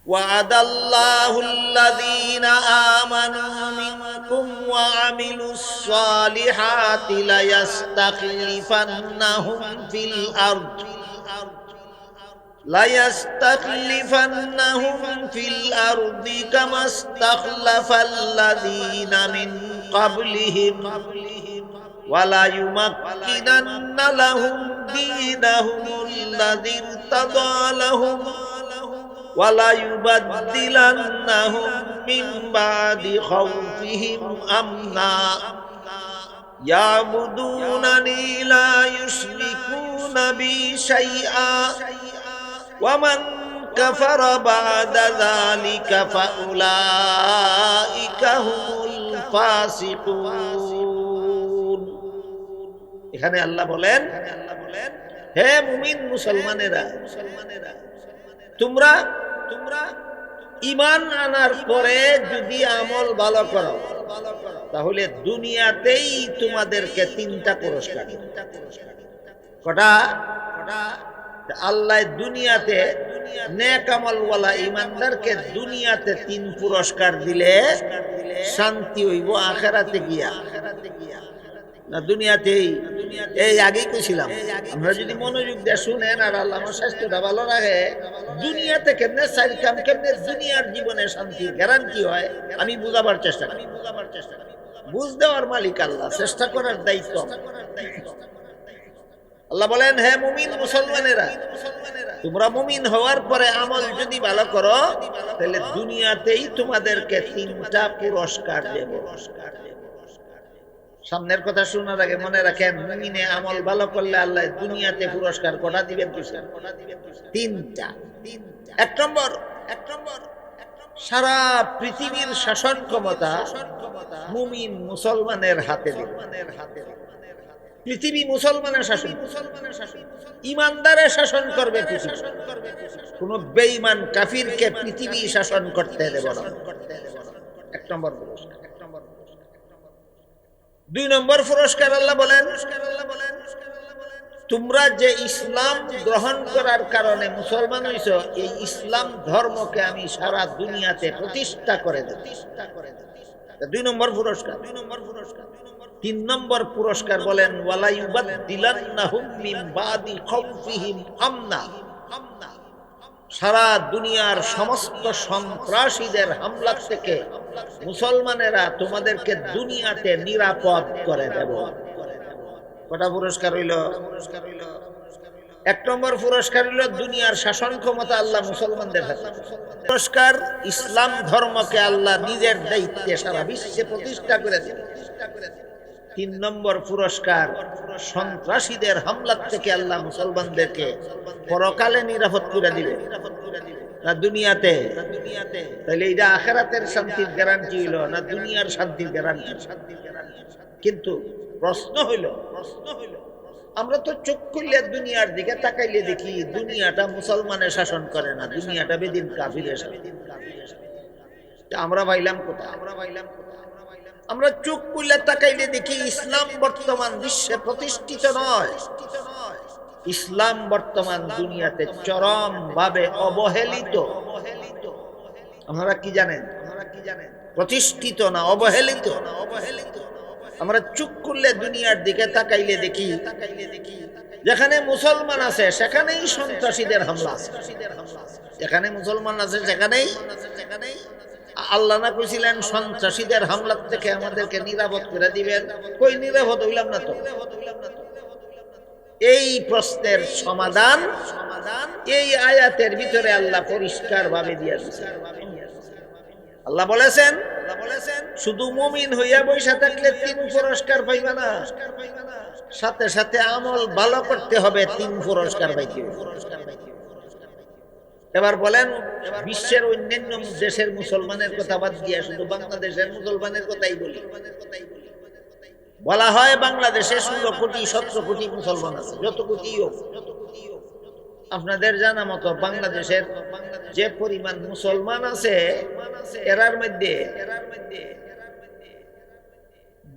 وعد الله الذين آمنوا منكم وعملوا الصالحات ليستخلفنهم في الأرض كما استخلف الذين من قبلهم وليمكنن لهم دينهم الذي ارتضى لهم وليبدلنهم من بعد خوفهم أمنا يعبدونني لا يشركون بي شيئا ومن كفر بعد ذلك فأولئك هم الفاسقون। এখানে আল্লাহ বলেন, হে মুমিন মুসলমানেরা, তোমরা ঈমান আনার পরে যদি আমল ভালো করো তাহলে দুনিয়াতেই তোমাদেরকে তিনটা পুরস্কার। কটা? আল্লাহ দুনিয়াতে নেক আমলওয়ালা ঈমানদারকে দুনিয়াতে তিন পুরস্কার দিলে শান্তি হইব আখিরাতে গিয়া না দুনিয়াতেই? এই আগেই কইছিলাম, আমরা যদি মনোযোগ দিয়ে শুনেন আর আল্লাহ আমার স্বাস্থ্যটা ভালো রাখে, দুনিয়াতে কেমনে সাইড কাম, কেমনে দুনিয়ার জীবনে শান্তির গ্যারান্টি হয় আমি বুঝাবার চেষ্টা করি। বুঝ দেওয়ার মালিক আল্লাহ, চেষ্টা করার দায়িত্ব। আল্লাহ বলেন, হে মুমিন মুসলমানেরা, তোমরা মুমিন হওয়ার পরে আমল যদি ভালো করো তাহলে দুনিয়াতেই তোমাদেরকে তিনটা পুরস্কার দেব। সামনের কথা শোনার আগে মনে রাখেন, মুমিনে আমল ভালো করলে আল্লাহ দুনিয়াতে পুরস্কার কটা দিবেন? তিনটা। এক নম্বর, সারা পৃথিবীর শাসন ক্ষমতা মুমিন মুসলমানের হাতে দিবেন। পৃথিবী মুসলমানের শাসন, ইমানদারের শাসন করবে পৃথিবী। কোন বেঈমান কাফিরকে পৃথিবী শাসন করতে দেব না। এক নম্বর পুরস্কার। দুই নম্বর পুরস্কার আল্লাহ বলেন, তোমরা যে ইসলাম গ্রহণ করার কারণে মুসলমান হইছ, এই ইসলাম ধর্মকে আমি সারা দুনিয়াতে প্রতিষ্ঠা করে দেব। দুই নম্বর পুরস্কার। তিন নম্বর পুরস্কার বলেন, ওয়ালাইউবাদদিলান্নাহুম মিন বাদি খাউফিহিম আমনা। সারা দুনিয়ার সমস্ত সন্ত্রাসীদের হামলা থেকে মুসলমানেরা তোমাদেরকে দুনিয়াতে নিরাপদ করে দেব। কটা পুরস্কার হইল? এক নম্বর পুরস্কার হইল দুনিয়ার শাসন ক্ষমতা আল্লাহ মুসলমানদের হাতে। পুরস্কার, ইসলাম ধর্মকে আল্লাহ নিজের দায়িত্বে সারা বিশ্বে প্রতিষ্ঠা করে দেবে। তিন নম্বর পুরস্কার, সন্ত্রাসীদের হামলা থেকে আল্লাহ মুসলমানদেরকে পরকালে নিরাপদ করে দিবে না দুনিয়াতে? তাহলে এটা আখিরাতের শান্তির গ্যারান্টি হইল না দুনিয়ার শান্তির গ্যারান্টি? কিন্তু প্রশ্ন হইল, আমরা তো চোখ খুললে দুনিয়ার দিকে তাকাইলে দেখি দুনিয়াটা মুসলমানের শাসন করে না, দুনিয়াটা বেদিন কাফিরের শাসন। আমরা ভাইলাম কোথায়? আমরা চোখ খুললে তাকাইলে দেখি ইসলাম বর্তমান বিশ্বে প্রতিষ্ঠিত নয়, ইসলাম বর্তমান দুনিয়াতে চরম ভাবে অবহেলিত। আপনারা কি জানেন? প্রতিষ্ঠিত না, অবহেলিত। আমরা চোখ খুললে দুনিয়ার দিকে তাকাইলে দেখি যেখানে মুসলমান আছে সেখানেই সন্ত্রাসীদের হামলা আছে, যেখানে মুসলমান আছে সেখানেই। আল্লাহ না কইছিলেন সন্ত্রাসীদের হামলা থেকে আমাদেরকে নিরাপদ করে দিবেন? কই নিরাপদ হইলাম না তো। এই প্রশ্নের সমাধান এই আয়াতের ভিতরে আল্লাহ পরিষ্কার ভাবে দিয়েছেন। আল্লাহ বলেছেন, শুধু মুমিন হইয়া বৈশা থাকলে তিন পুরস্কার পাইবা না, সাথে সাথে আমল ভালো করতে হবে, তিন পুরস্কার পাইতে। এবার বলেন, বিশ্বের অন্যান্য দেশের মুসলমানের কথা বাদ দিয়ে শুধু বাংলাদেশের মুসলমানের কথাই বলি। বলা হয় বাংলাদেশে 16 কোটি 17 কোটি মুসলমান আছে। যত কোটি হোক, আপনাদের জানা মতো বাংলাদেশের যে পরিমাণ মুসলমান আছে এরার মধ্যে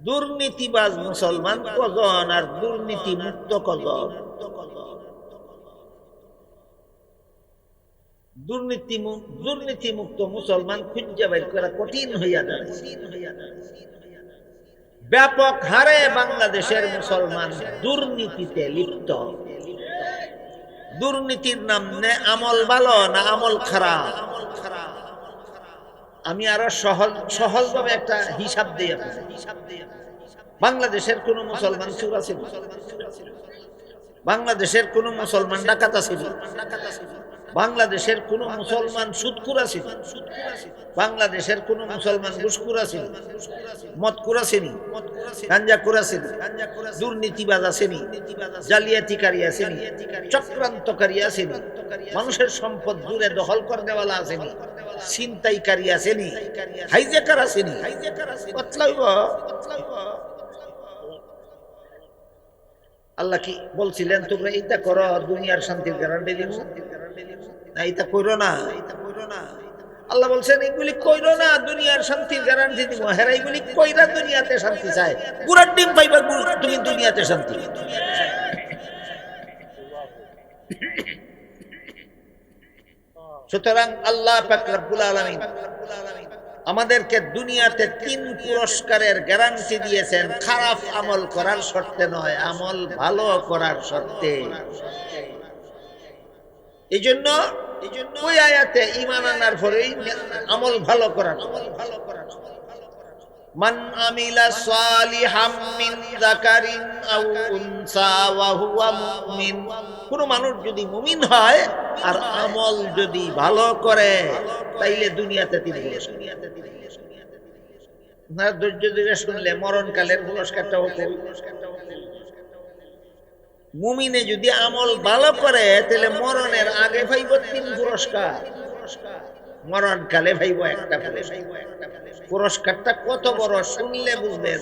দুর্নীতিবাজ মুসলমান কজন আর দুর্নীতি মুক্ত কজন? দুর্নীতিমুক্ত মুসলমান খুঁজে বের করা কঠিন হইয়া যায়। ব্যাপক হারে বাংলাদেশের মুসলমান দুর্নীতিতে লিপ্ত। দুর্নীতির নাম আমল ভালো না আমল খারাপ? আমি আরো সহজভাবে একটা হিসাব দিয়ে বাংলাদেশের কোন মুসলমান চোর আছে? বাংলাদেশের কোন মুসলমান ডাকাত আছে? বাংলাদেশের কোন মুসলমান সুদখোর আছে? বাংলাদেশের কোন মুসলমান ঘুষখোর আছে? মদখোর আছেনি? গাঁজাখোর আছেনি? দুর্নীতিবাজ আছেনি? জালিয়াতিকারী আছেনি? চক্রান্তকারী আছেনি? মানুষের সম্পদ দূরে দখল করে নেওয়ালা আছেনি? ছিনতাইকারী আছেনি? হাইজ্যাকার আছেনি? আল্লাহ কি বলছিলেন তোমরা এইটা করো দুনিয়ার শান্তির গ্যারান্টি দিব না? এইটা করো না। আল্লাহ বলছেন এগুলি কইরো না, দুনিয়ার শান্তির গ্যারান্টি দিব। হেরা এগুলি কইরা দুনিয়াতে শান্তি চায়। পুরার ডিম পাইবা তুমি দুনিয়াতে শান্তি। সুতরাং আল্লাহ পাক রব্বুল আলামিন আমাদেরকে দুনিয়াতে 3 পুরস্কারের গ্যারান্টি দিয়েছেন, খারাপ আমল করার শর্তে নয়, আমল ভালো করার শর্তে। এই জন্য ওই আয়াতে ঈমান আনার পরেই আমল ভালো করার। মান আমিলা সালিহাম মিন যাকারিন আও উনসা ওয়া হুয়া মুমিন। কোন মানুষ যদি মুমিন হয় আর আমল যদি ভালো করে তাইলে দুনিয়াতে তিনি না ধৈর্য ধরে শুনলে মরণকালের পুরস্কারটা হতো। মুমিনে যদি আমল ভালো করে তাহলে মরণের আগে পাইব 3 পুরস্কার, মরণকালে পাইব 1টা পুরস্কারটা কত বড় শুনলে বুঝবেন।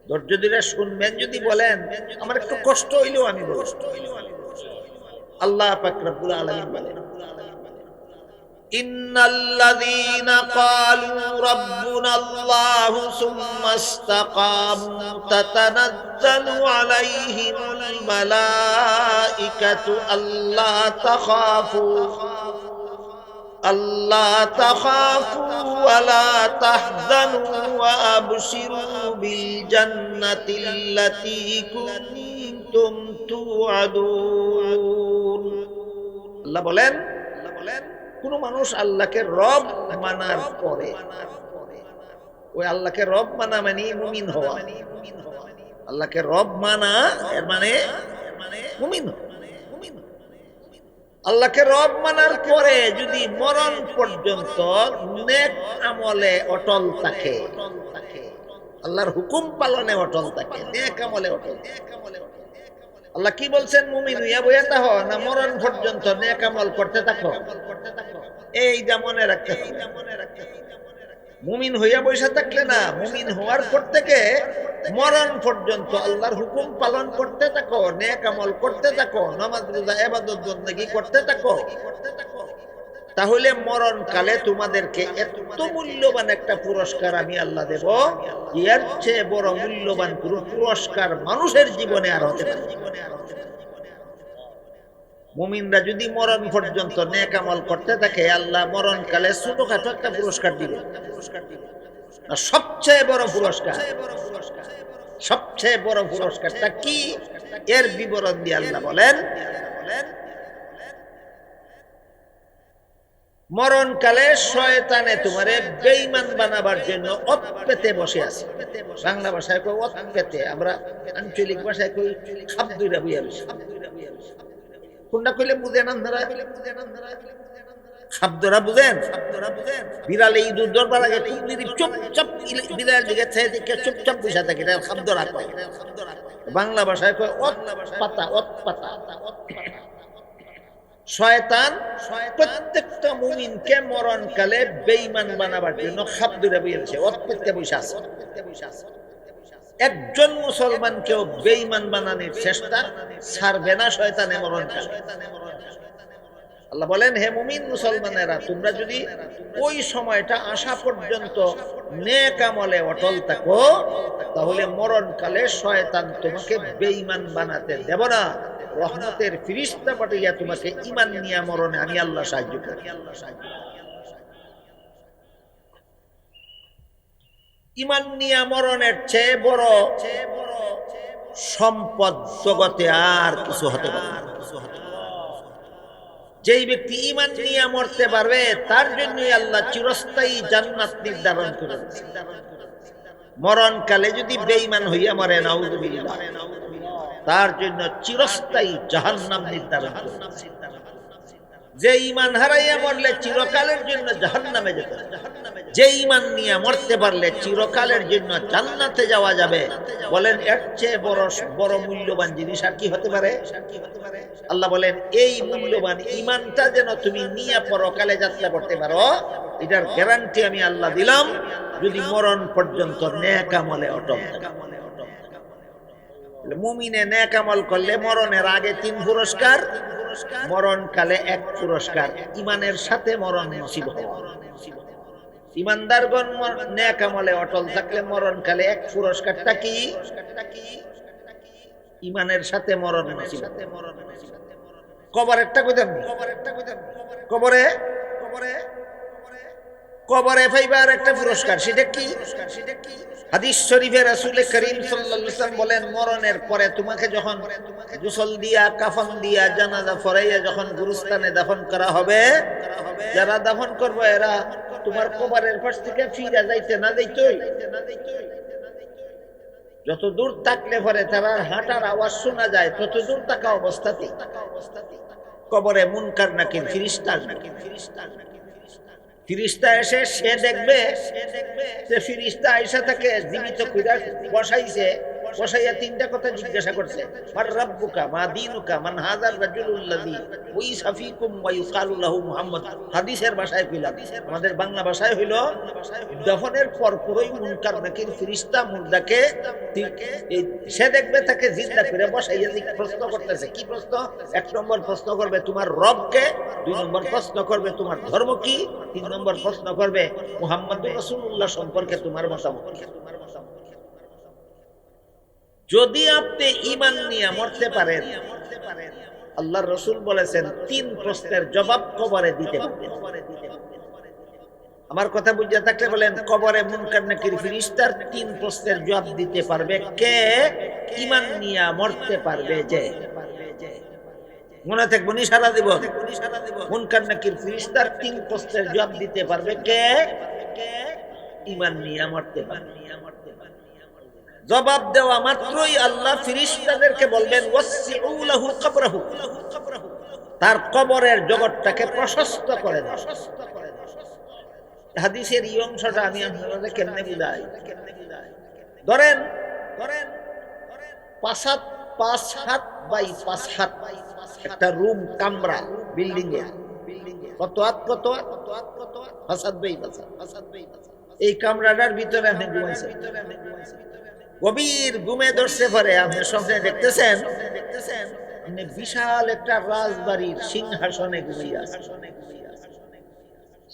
ধৈর্য ধরে শুনবেন। যদি বলেন আমার একটু কষ্ট হইলেও আমি বলব। আল্লাহ পাক রব্বুল আলামিন বলেন ইন্নাল্লাযীনা ক্বালু রাব্বুনাল্লাহু সুম্মা ইসতাকামু তাতানাজ্জালু আলাইহিমুল মালাঈকাতু আল্লা তাখাফু ওয়া লা তাহজানু ওয়া আবশিরু বিল জান্নাতিল্লাতী কুনতুম তুআদুন। আল্লাহ বলেন কোন মানুষ আল্লাহকে রব মানার পরে, ওই আল্লাহকে রব মানা মানে মুমিন হওয়া। আল্লাহকে রব মানা এর মানে মুমিন হওয়া। আল্লাহকে রব মানার পরে যদি মরণ পর্যন্ত নেক আমলে অটল থাকে, আল্লাহর হুকুম পালনে অটল থাকে, নেক আমলে অটল। আল্লাহ কি বলছেন? মুমিন হইয়া বইয়া থাকো না মরণ পর্যন্ত নেক আমল করতে থাকো। এইটা মনে রাখতে হবে। মুমিন হইয়া বসে থাকলে না, মুমিন হওয়ার পর থেকে মরণ পর্যন্ত আল্লাহর হুকুম পালন করতে থাকো, নেক আমল করতে থাকো, নামাজ রোজা ইবাদত বন্দেগী করতে থাকো, তাহলে মরণকালে তোমাদেরকে এত মূল্যবান একটা পুরস্কার আমি আল্লাহ দেব, এর চেয়ে বড় মূল্যবান পুরস্কার মানুষের জীবনে আর হতে পারে। মুমিনরা যদি মরণ পর্যন্ত নেক আমল করতে থাকে আল্লাহ মরণকালে ছোটখাটো একটা পুরস্কার দিবে। সবচেয়ে বড় পুরস্কারটা কি এর বিবরণ দিয়ে আল্লাহ বলেন মরণকালে শয়তানে তোমারে বেঈমান বানাবার জন্য অত পেতে বসে আছে। বাংলা ভাষায় কই অত পেতে, আমরা আঞ্চলিক ভাষায় কই খাবদুইরা বইয়া বসে। কোনটা কইলে বুঝেন আপনারা? খাবদরা বুঝেন? বিড়ালে ইঁদুর দরবার আগে চুপচাপ বিড়ালের দিকে চেয়ে দেখে চুপচাপ বসে থাকে, এটা খাবদরা কয়। বাংলা ভাষায় কয় অত পাতা। শয়তান প্রত্যেকটা মুমিনকে মরণকালে বেঈমান বানাবার জন্য খাবদুরে বইছে, অত পেতে বসে আছে। একজন মুসলমানকেও বেঈমান বানানোর চেষ্টা ছাড়বে না শয়তানে মরণকালে। আল্লাহ বলেন হে মুমিন মুসলমানেরা, তোমরা যদি ওই সময়টা আসা পর্যন্ত নেক আমলে অটল থাকো তাহলে মরণকালে শয়তান তোমাকে বেঈমান বানাতে দেব না। রহমতের ফিরিস্তা পাঠিয়ে তোমাকে ঈমান নিয়ে মরণে আমি আল্লাহ সাহায্য করি। ঈমান নিয়ে মরণের চেয়ে বড় সম্পদ জগতে আর কিছু হতে পারে না। যেই ব্যক্তি ঈমান নিয়ে মরতে পারবে তার জন্যই আল্লাহ চিরস্থায়ী জান্নাত নির্ধারণ করেছেন। মরণকালে যদি বেঈমান হইয়া মরে, নাউযুবিল্লাহ, তার জন্য চিরস্থায়ী জাহান্নাম নির্ধারণ করেছেন। যে ঈমান হারাইয়া মরলে চিরকালের জন্য জাহান্নামে যেতে, যে ঈমান নিয়ে মরতে পারলে চিরকালের জন্য জান্নাতে যাওয়া যাবে। বলেন এর চেয়ে বড় মূল্যবান জিনিস আর কি হতে পারে? আল্লাহ বলেন এই মূল্যবান ঈমানটা যেন তুমি নিয়ে পরকালে যাত্রা করতে পারো, এটার গ্যারান্টি আমি আল্লাহ দিলাম যদি মরণ পর্যন্ত নেক আমলে অটল থাকো। মুমিনে নেক আমল করলে মরণের আগে 3 পুরস্কার, মরণকালে 1 পুরস্কার। ঈমানের সাথে মরণ নসিব হওয়া। ঈমানদারগণ নেক আমলে অটল থাকলে মরণকালে 1 পুরস্কারটা কি? ঈমানের সাথে মরণ নসিব। কবরেরটা কইতাম, কবরে পাইবার একটা পুরস্কার, সেটা কি? হাদিস শরীফে রাসূল করিম সাল্লাল্লাহু আলাইহি ওয়াসাল্লাম বলেন, মরণের পরে তোমাকে যখন গোসল দিয়া, কাফন দিয়া, জানাজা পড়াইয়া যখন গুরুস্থানে দাফন করা হবে, যারা দাফন করবে এরা তোমার কবরের পাশ থেকে ফিরে যাইতে না যাইতই, যত দূর থাকলে পরে তারা হাঁটার আওয়াজ শোনা যায়, তত দূর থাকা অবস্থাতেই কবরে মুনকার নাকির ফিরিস্তা এসে সে দেখবে যে ফিরিস্তা আয়েশা তাকে জীবিত কইরা বসাইয়া 3টা কথা জিজ্ঞাসা করছে, মান রাব্বুকা, মা দীনুকা, মান হাযার রাজুলুল্লাযী উইসা ফীকুম ওয়া ইউকালু লাহু মুহাম্মদ। হাদিসের ভাষায় কইলাম, আমাদের বাংলা ভাষায় হইল দফনের পরপরই মুনকার নাকির ফিরিস্তা মুর্দাকে সে দেখবে, তাকে জিন্দা করে বসাইয়া প্রশ্ন করতেছে। কি প্রশ্ন? 1 নম্বর প্রশ্ন করবে তোমার রবকে, 2 নম্বর প্রশ্ন করবে তোমার ধর্ম কি, 3 নম্বর প্রশ্ন করবে মুহাম্মদুর রাসূলুল্লাহ সম্পর্কে তোমার মতামত কি। যদি আপনি ঈমান নিয়ে মরতে পারেন, আল্লাহর রাসূল বলেছেন 3 প্রশ্নের জবাব কবরে দিতে পারবেন। আমার কথা বুঝে থাকলে বলেন, কবরে মুনকার নাকির ফেরেশতার 3 প্রশ্নের জবাব দিতে পারবে কে? ঈমান নিয়ে মরতে পারবে যে। মনে থাকবো, ইশারা দিব, মুনকার নাকির ফেরেশতার 3 প্রশ্নের জবাব দিতে পারবে কে? ঈমান নিয়ে মরতে পারবে। জবাব দেওয়া মাত্রই আল্লাহ ফেরেশতাদেরকে বলবেন, ওয়াসিউ লাহু কবরাহু, তার কবরের জগৎটাকে প্রশস্ত করে দাও। হাদিসের এই অংশটা আমি আপনাদের কেমনে বুঝাই? ধরেন 5 হাত বাই 5 হাত একটা রুম, কামরা, বিল্ডিং এ কত হাত? 5 হাত বাই 5 হাত। এই কামরাটার ভিতরে আপনি ঘুমাইছেন, গভীর ঘুমে ধরছে পরে আপনি স্বপ্নে দেখতেছেন আপনি বিশাল একটা রাজবাড়ির সিংহাসনে ঘুমিয়ে আছেন।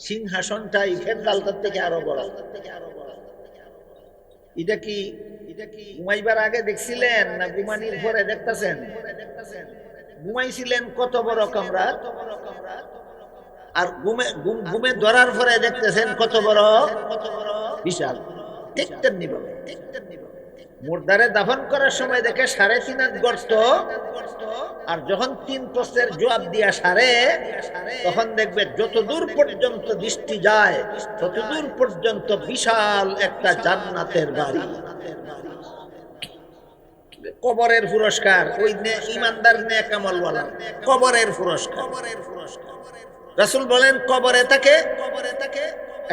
সিংহাসনটাই ফেরদালটার থেকে আরো বড়। এটা কি ঘুমাইবার আগে দেখছিলেন না ঘুমানির পরে দেখতেছেন? ঘুমাইছিলেন কত বড় কামরা, আর ঘুমে ধরার পরে দেখতেছেন কত বড়, বিশাল। ঠিক তেমনি ভাবে মুর্দারে দাফন করার সময় দেখে 3.5 হাত গর্ত, আর যখন 3 প্রশ্নের জবাব দিয়া সারে, তখন দেখবে যত দূর পর্যন্ত দৃষ্টি যায় তত দূর পর্যন্ত বিশাল একটা জান্নাতের বাড়ি। কবরের পুরস্কার ওই ঈমানদার নেক আমলওয়ালা, কবরের পুরস্কার। রাসূল বলেন কবরে তাকে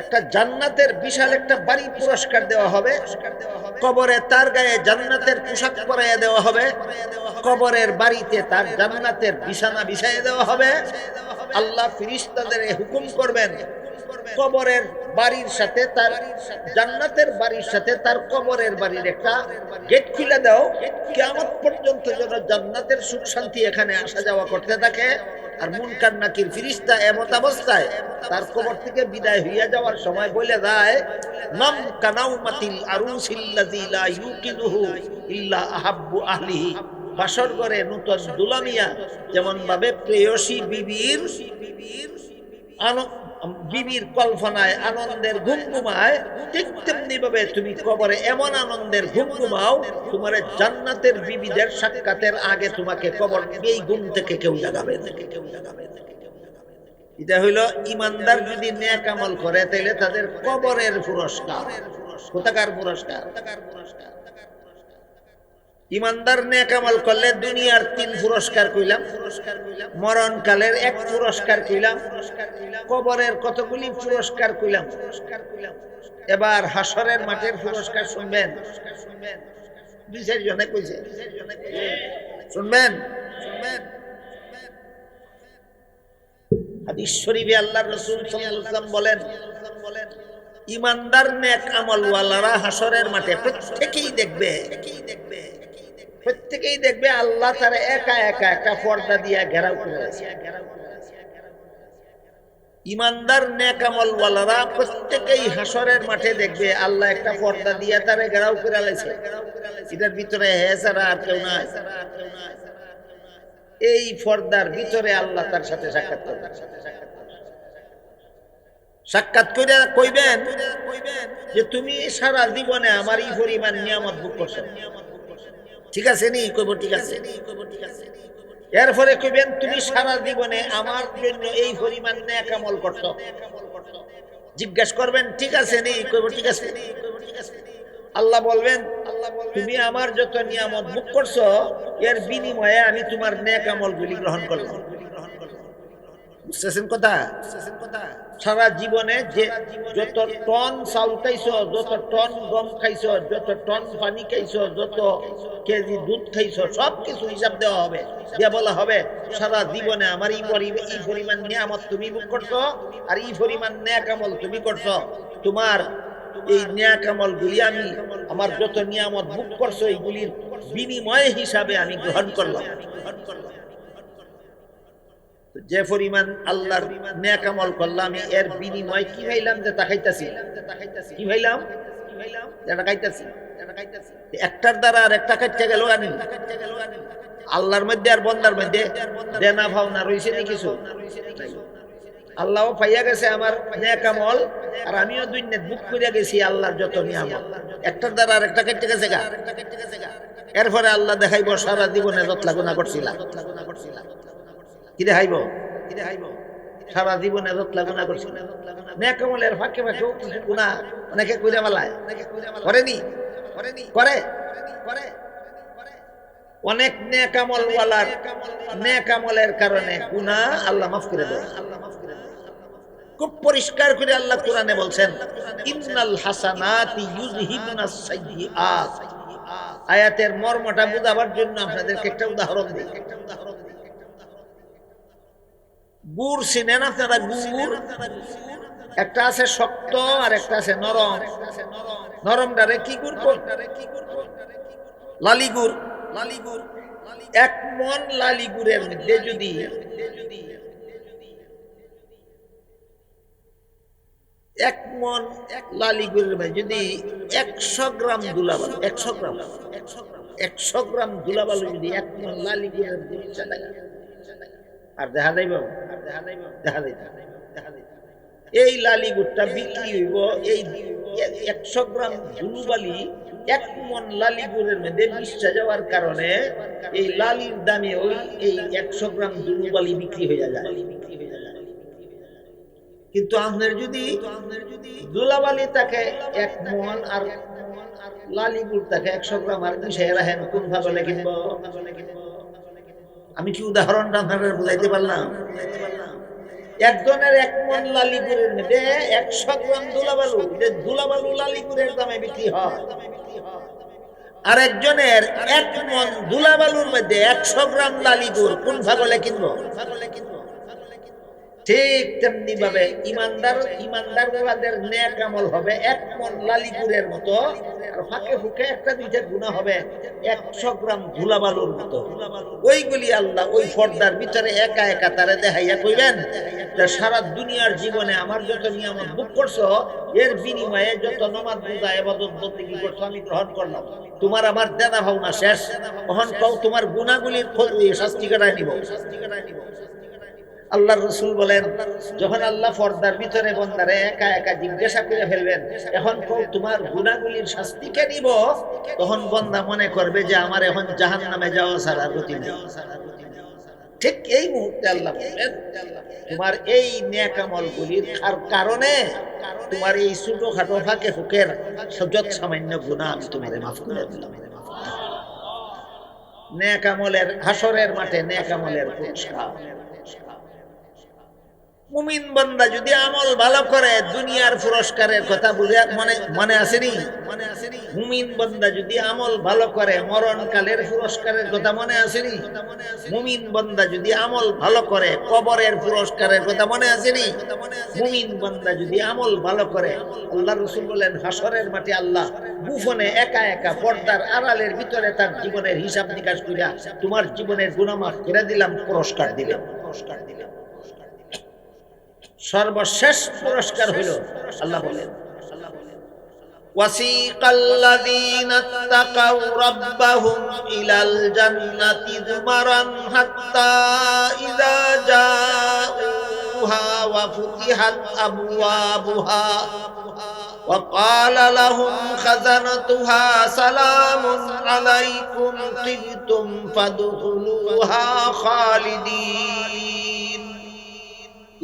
একটা জান্নাতের বিশাল একটা বাড়ি পুরস্কার দেওয়া হবে। কবরে তার গায়ে জান্নাতের পোশাক পরাইয়া দেওয়া হবে। কবরের বাড়িতে তার জান্নাতের বিছানা বিছাইয়া দেওয়া হবে। আল্লাহ ফেরেশতাদের হুকুম করবেন, কবরের বাড়ির সাথে তার জান্নাতের বাড়ির সাথে তার কবরের বাড়ির একটা গেট খুলে দাও, কিয়ামত পর্যন্ত যেন জান্নাতের সুখ শান্তি এখানে আসা যাওয়া করতে থাকে। আর মুনকার নাকির ফেরেশতা এমত অবস্থায় তার কবর থেকে বিদায় হইয়া যাওয়ার সময় বলে যায়, নাম কানাউমাতিল আরুসিল্লাযী লা ইউকিযুহু ইল্লা আহাব্বু আহলিহি বাসর ঘরে নূতন দুলামিয়া যেমন ভাবে প্রেয়সী বিবির কল্পনায় আনন্দের ঘুম ঘুমায়, ঠিক তেমনি ভাবে তুমি কবরে এমন আনন্দের ঘুম ঘুমাও, তোমার জান্নাতের বিবিদের সাক্ষাতের আগে তোমাকে কবর এই ঘুম থেকে কেউ জাগাবে। এটা হইল ইমানদার যদি নেক আমল করে তাহলে তাদের কবরের পুরস্কার। কোথাকার পুরস্কার? ইমানদার নেক আমল করলে দুনিয়ার 3 পুরস্কার কইলাম, মরণকালের 1 পুরস্কার কইলাম, কবরের কতগুলি পুরস্কার কইলাম। এবার হাসরের মাঠের পুরস্কার শুনবেন। 2-4 জনে কইছে, শুনবেন। হাদিস শরীফে আল্লাহর রাসূল সাল্লাল্লাহু আলাইহি ওয়াসাল্লাম বলেন, ইমানদার নেক আমলওয়ালারা হাসরের মাঠে প্রত্যেকেই দেখবে আল্লাহ তারা একা একা একটা পর্দা দিয়ে ঘেরাও করে আছে। ইমানদার নেক আমলওয়ালারা প্রত্যেকেই হাসরের মাঠে দেখবে আল্লাহ একটা পর্দা দিয়ে তারা ঘেরাও করে আছে। এটার ভিতরে ছাড়া আর কেউ নাই। এই পর্দার ভিতরে আল্লাহ তার সাথে সাক্ষাৎ করবে। সাক্ষাৎ করে কইবেন যে তুমি সারা জীবনে আমার এই পরিমাণ নিয়ামত ভোগ করছো, ঠিক আছে নি? কইব ঠিক আছে। এরপরে কইবেন তুমি সারা জীবনে আমার জন্য এই পরিমাণ নেক আমল করছো। জিজ্ঞেস করবেন ঠিক আছে নি? কইব ঠিক আছে। আল্লাহ বলবেন তুমি আমার যত নিয়ামত ভোগ করছো এর বিনিময়ে আমি তোমার নেক আমলগুলি গ্রহণ করলাম। বুঝতেছেন কথা? সারা জীবনে যে যত টন চাউল খাইছো, যত টন গম খাইছো, যত টন পানি খাইছো, যত কেজি দুধ খাইছো, সব কিছু হিসাব দেওয়া হবে। দিয়া বলা হবে সারা জীবনে আমার এই পরিমাণ নিয়ামত তুমি ভোগ করছো আর এই পরিমাণ নেক আমল তুমি করছো। তোমার এই নেক আমলগুলি আমি আমার যত নিয়ামত ভোগ করছো এইগুলির বিনিময় হিসাবে আমি গ্রহণ করলাম। যে পরিমাণ আল্লাহর নেক আমল করলাম এর বিনিময় কি ভাইলাম যে তা খাইতাছি। কি ভাইলাম? যেটা খাইতাছি। একটার দ্বারা আর একটা খাইতে গেল আনি। আল্লাহর মধ্যে আর বন্দার মধ্যে দেনা ভাবনা রয়েছে নি কিছু? আল্লাহও পাইয়া গেছে আমার নেক আমল আর আমিও দুনিয়াতে বুক করিয়া গেছি আল্লাহর যত নিয়ামত। একটার দ্বারা আর একটা খাইতে গেছে গা। এরপরে আল্লাহ দেখাইব সারা জীবনে যতলা গুনাহ করছিলাম। কি দেখাইব? সারা জীবনে যতলা গুনাহ করছিলাম। নেক আমলের ফাঁকে ফাঁকেও কিছু গুনাহ অনেকে কইরা ফেলায়। করেনি? করে। অনেক নেক আমলওয়ালার নেক আমলের কারণে গুনাহ আল্লাহ মাফ করে দেয়। খুব পরিষ্কার করে আল্লাহ কোরআনে বলছেন ইন্নাল হাসানাতি ইউযহিবুনাস সাইয়্যাত। আয়াতের মর্মটা বুঝাবার জন্য আপনাদেরকে একটা উদাহরণ দিই। গুড় চিনেন আপনারা? গুড় একটা আছে শক্ত আর একটা আছে নরম। নরমটারে কি গুড়? লালি গুড়। 1 মণ লালি গুড়ের মধ্যে যদি 1 মণ লালি গুড়ের মধ্যে যদি 100 গ্রাম ধুলাবালু, 100 গ্রাম ধুলাবালু যদি 1 মণ লালি গুড়ের মধ্যে থাকে আর দেখা যাইব? দেখা যাইব। এই লালি গুড়টা বিক্রি হইব এই 100 গ্রাম ধুলুবালি 1 মণ লালি গুড়ের মধ্যে মিশা যাওয়ার কারণে এই লালির দামে ওই এই 100 গ্রাম ধুলুবালি বিক্রি হয়ে যায়। কিন্তু আপনার যদি ধুলাবালি থাকে 1 মণ আর লালি গুড় থাকে 100 গ্রাম আর মিশাই রাখেন, কোন ভাবে কিনব? আমি কি উদাহরণটা আপনাদের বুঝাইতে পারলাম? একজনের 1 মণ লালি গুড়ের মধ্যে 100 গ্রাম ধুলাবালু, ধুলাবালু লালি গুড়ের দামে বিক্রি হয়। আর একজনের 1 মণ ধুলাবালুর মধ্যে 100 গ্রাম লালি গুড়, কোন ভাগলে কিনবো? ঠিক তেমনি ভাবে ইমানদারদের নেক আমল হবে 1 মণ লালিপুরের মতো, আর ফাঁকে ফুঁকে একটা দুইটা গুনাহ হবে 100 গ্রাম ধুলাবালুর মতো। ওইগুলি আল্লাহ ওই পর্দার ভিতরে একা একা তারে দেখাইয়া কইবেন যে সারা দুনিয়ার জীবনে আমার যত নিয়ামত ভোগ করছো, এর বিনিময়ে যত নামাজ রোজা ইবাদত বন্দেগী করছো আমি গ্রহণ করলাম। তোমার আমার দেনা ভাবনা শেষ। তখন কও তোমার গুনাহগুলির শাস্তি কাটায় নিব। আল্লাহর রাসূল বলেন, যখন আল্লাহ পর্দার ভিতরে বান্দারে একা একা জিজ্ঞাসা করে ফেলবেন, এখন তোমার গুনাহগুলির শাস্তি কে নিব, তখন বান্দা মনে করবে যে আমার এখন জাহান্নামে যাওয়া ছাড়া গতি নেই। ঠিক এই মুহূর্তে আল্লাহ বলেন, তোমার এই নেক আমলগুলির কারণে তোমার এই ছোটখাটো ফাঁকে ফুকের যত সামান্য গুনাহ আমি তোমারে মাফ করে দিলাম। নেক আমলের হাসরের মাঠে নেক আমলের পুরস্কার। মুমিন বান্দা যদি আমল ভালো করে দুনিয়ার পুরস্কারের কথা বুঝে মনে আসেনি? মুমিন বান্দা যদি আমল ভালো করে মরণকালের পুরস্কারের কথা মনে আসেনি? মুমিন বান্দা যদি আমল ভালো করে কবরের পুরস্কারের কথা মনে আসেনি? মুমিন বান্দা যদি আমল ভালো করে, আল্লাহর রাসূল বলেন হাসরের মাঠে আল্লাহ গোপনে একা একা পর্দার আড়ালের ভিতরে তার জীবনের হিসাব নিকাশ কইরা তোমার জীবনের গুনাহ মাফ করে দিলাম, পুরস্কার দিবেন। সর্বশেষ পুরস্কার হলো আল্লাহ বলেন, ওয়াসিকাল লাযীনা তাকাউ রাব্বাহুম ইলাল জান্নাতি যুমারান হাত্তা ইযা জাউহা ওয়া ফুতিহাত আবওয়াবুহা ওয়া ক্বালা লাহুম খাযানাতুহা সালামুন আলাইকুম তিবতুম ফাদখুলুহা খালিদিন।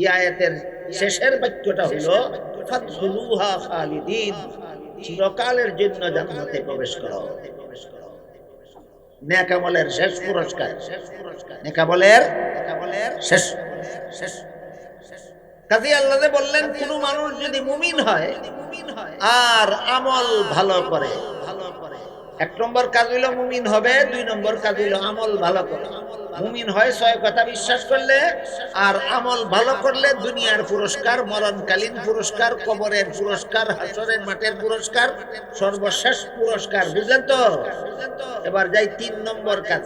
এই আয়াতের শেষের বাক্যটা হলো ফাদখুলুহা খালিদিন, চিরকালের জন্য জান্নাতে প্রবেশ করো। নেক আমলের শেষ পুরস্কার, নেক আমলের শেষ। কাজী আল্লাহ বললেন, কোন মানুষ যদি মুমিন হয় আর আমল ভালো করে, 1 নম্বর কাজ হইল মুমিন হবে, 2 নম্বর কাজ হইল আমল ভালো করে। মুমিন হয় 6 কথা বিশ্বাস করলে, আর আমল ভালো করলে দুনিয়ার পুরস্কার, মরণকালীন পুরস্কার, কবরের পুরস্কার, হাসরের মাঠের পুরস্কার, সর্বশেষ পুরস্কার। বুঝলেন তো? এবার যাই 3 নম্বর কাজ।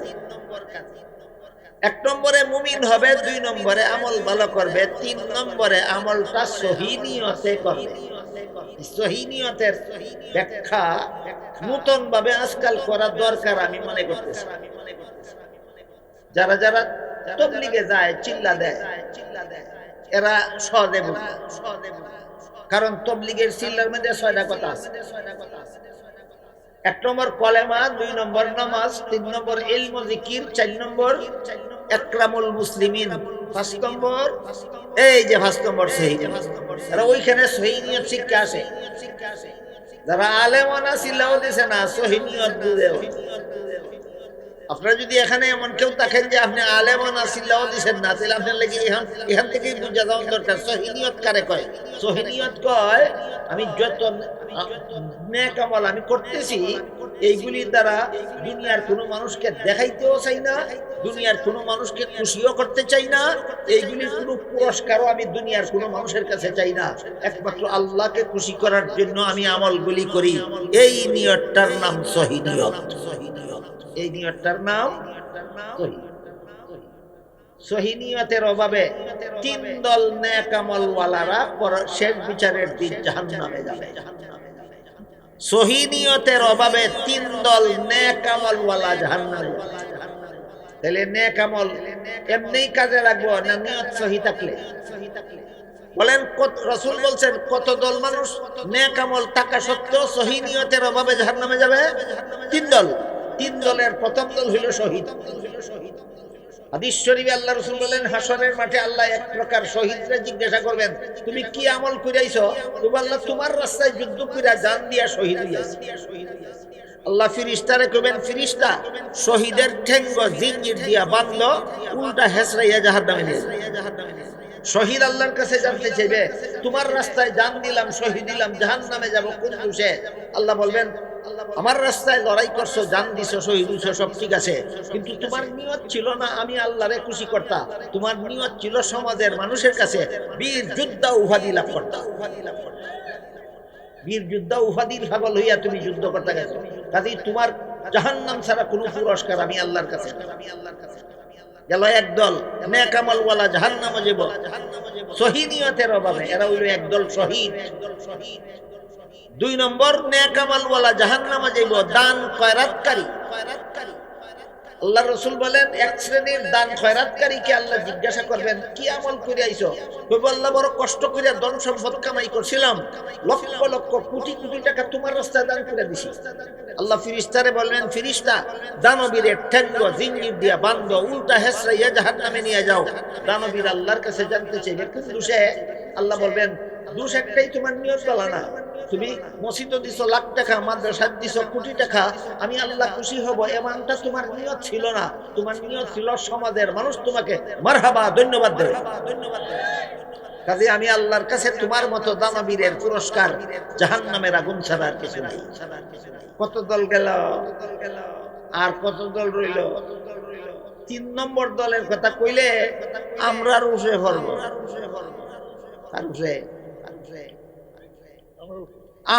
1 নম্বরে মুমিন হবে, 2 নম্বরে আমল ভালো করবে, 3 নম্বরে আমলটা সহি নিয়তে করবে। সহি নিয়তের ব্যাখ্যা নতুন ভাবে আজকাল করা দরকার আমি মনে করতেছি। যারা যারা তাবলীগে যায়, চিল্লা দেয়, এরা সহজে বুঝে, কারণ তাবলীগের চিল্লার মধ্যে 6টা কথা আছে। 1 নম্বর কলেমা, 2 নম্বর নামাজ, 3 নম্বর ইলম ও জিকির, 4 নম্বর ইকরামুল মুসলিমিন, 5 নম্বর এই যে 5 নম্বর সহি নিয়ত। এরা ওইখানে সহি নিয়ত শিক্ষা আসে। যারা আলেমানা চিল্লাও দিছে না, সহি নিয়ত বুঝেও। আপনারা যদি এখানে এমন কেউ থাকেন যে আপনি আলেমানা চিল্লাও দিছেন না, তাহলে আপনার লাগি এখান থেকেই বুঝা যাওয়া দরকার সহি নিয়ত কারে কয়। সহি নিয়ত কয় আমি যত নেক আমল আমি করতেছি, এইগুলি দ্বারা দুনিয়ার কোনো মানুষকে দেখাইতেও চাই না, দুনিয়ার কোনো মানুষকে খুশিও করতে চাই না, এইগুলির কোনো পুরস্কারও আমি দুনিয়ার কোনো মানুষের কাছে চাই না, একমাত্র আল্লাহকে খুশি করার জন্য আমি আমলগুলি করি। এই নিয়তটার নাম সহি নিয়ত। এই নিয়তটার নাম সহি। সহি নিয়তের অভাবে 3 দল নেক আমলওয়ালারা শেষ বিচারের দিন জাহান্নামে যাবে। সহি নিয়তের অভাবে 3 দল নেক আমলওয়ালা জাহান্নামে যাবে। তাহলে নেক আমল এমনিই কাজে লাগবে না নিয়ত সহি থাকলে? বলেন, রাসূল বলছেন কত দল মানুষ নেক আমল থাকা সত্ত্বেও সহি নিয়তের অভাবে জাহান্নামে যাবে? 3 দল। 3 দলের প্রথম দল হইল শহীদ। হাদিস শরীফে আল্লাহ রাসূল বলেন, হাসরের মাঠে আল্লাহ এক প্রকার শহীদরে জিজ্ঞাসা করবেন, তুমি কি আমল কইরাইছো? তুমি আল্লাহ তোমার রাস্তায় যুদ্ধ কইরা জান দিয়া শহীদ হইয়াছি। আল্লাহ ফেরেশতারে কইবেন, ফেরেশতা শহীদের ঠ্যাঙ্গ জিঞ্জির দিয়া বাঁধলো, উল্টা হেসরাইয়া জাহান্নামে নিয়ে যাবে। শহীদ আল্লাহর কাছে জানতে চাইবে, তোমার রাস্তায় জান দিলাম, শহীদ দিলাম, জাহান্নামে যাব কোন দোষে? আল্লাহ বলবেন, আমার রাস্তায় লড়াই করছো, জান দিছো, শহীদ হইছো, সব ঠিক আছে, কিন্তু তোমার নিয়ত ছিল না আমি আল্লাহরে খুশি করতা, তোমার নিয়ত ছিল সমাজের মানুষের কাছে বীর যোদ্ধা উপাধি লাভ করতা। বীর যোদ্ধা উপাধির পাগল হইয়া তুমি যুদ্ধ করতে গেছো, কাজেই তোমার জাহান্নাম ছাড়া কোনো পুরস্কার আমি আল্লাহর কাছে। গেল একদল নেক আমলওয়ালা জাহান্নামে যাব সহি নিয়তের অভাবে, এরা হইল একদল শহীদ। 2 নম্বর নেক আমলওয়ালা জাহান্নামে যাব দান খয়রাতকারী। আল্লাহ রাসূল বলেন এক শ্রেণীর দান খয়রাতকারীকে আল্লাহ জিজ্ঞাসা করবেন কি আমল করে আইছো, কইবো আল্লাহ বড় কষ্ট করে ধন সম্পদ কামাই করছিলাম, লক্ষ লক্ষ কোটি কোটি টাকা তোমার রাস্তায় দান করে দিছি। আল্লাহ ফেরেশতারে বলবেন ফেরেশতা দানবীরের ঠ্যাঙ্গ জিঞ্জির দিয়া বাঁধো, উল্টা হেসরাইয়া জাহান্নামে নিয়ে যাও। দানবীর আল্লাহর কাছে জানতে চাইবে কোন দোষে। আল্লাহ বলবেন দোষ একটাই, তোমার নিয়ত ভালো না। তুমি মসজিদে দিছো লাখ টাকা, মাদ্রাসা দিছো কোটি টাকা, আমি আল্লাহ খুশি হব এমনটা তোমার নিয়ত ছিল না। তোমার নিয়ত ছিল সমাজের মানুষ তোমাকে মারহাবা ধন্যবাদ দেবে। কাজে আমি আল্লাহর কাছে তোমার মতো দানবীরের পুরস্কার জাহান্নামের আগুন ছাড়া আর কিছু নাই। কত দল গেল আর কত দল রইল? 3 নম্বর দলের কথা কইলে আমরা রুশে ভরব।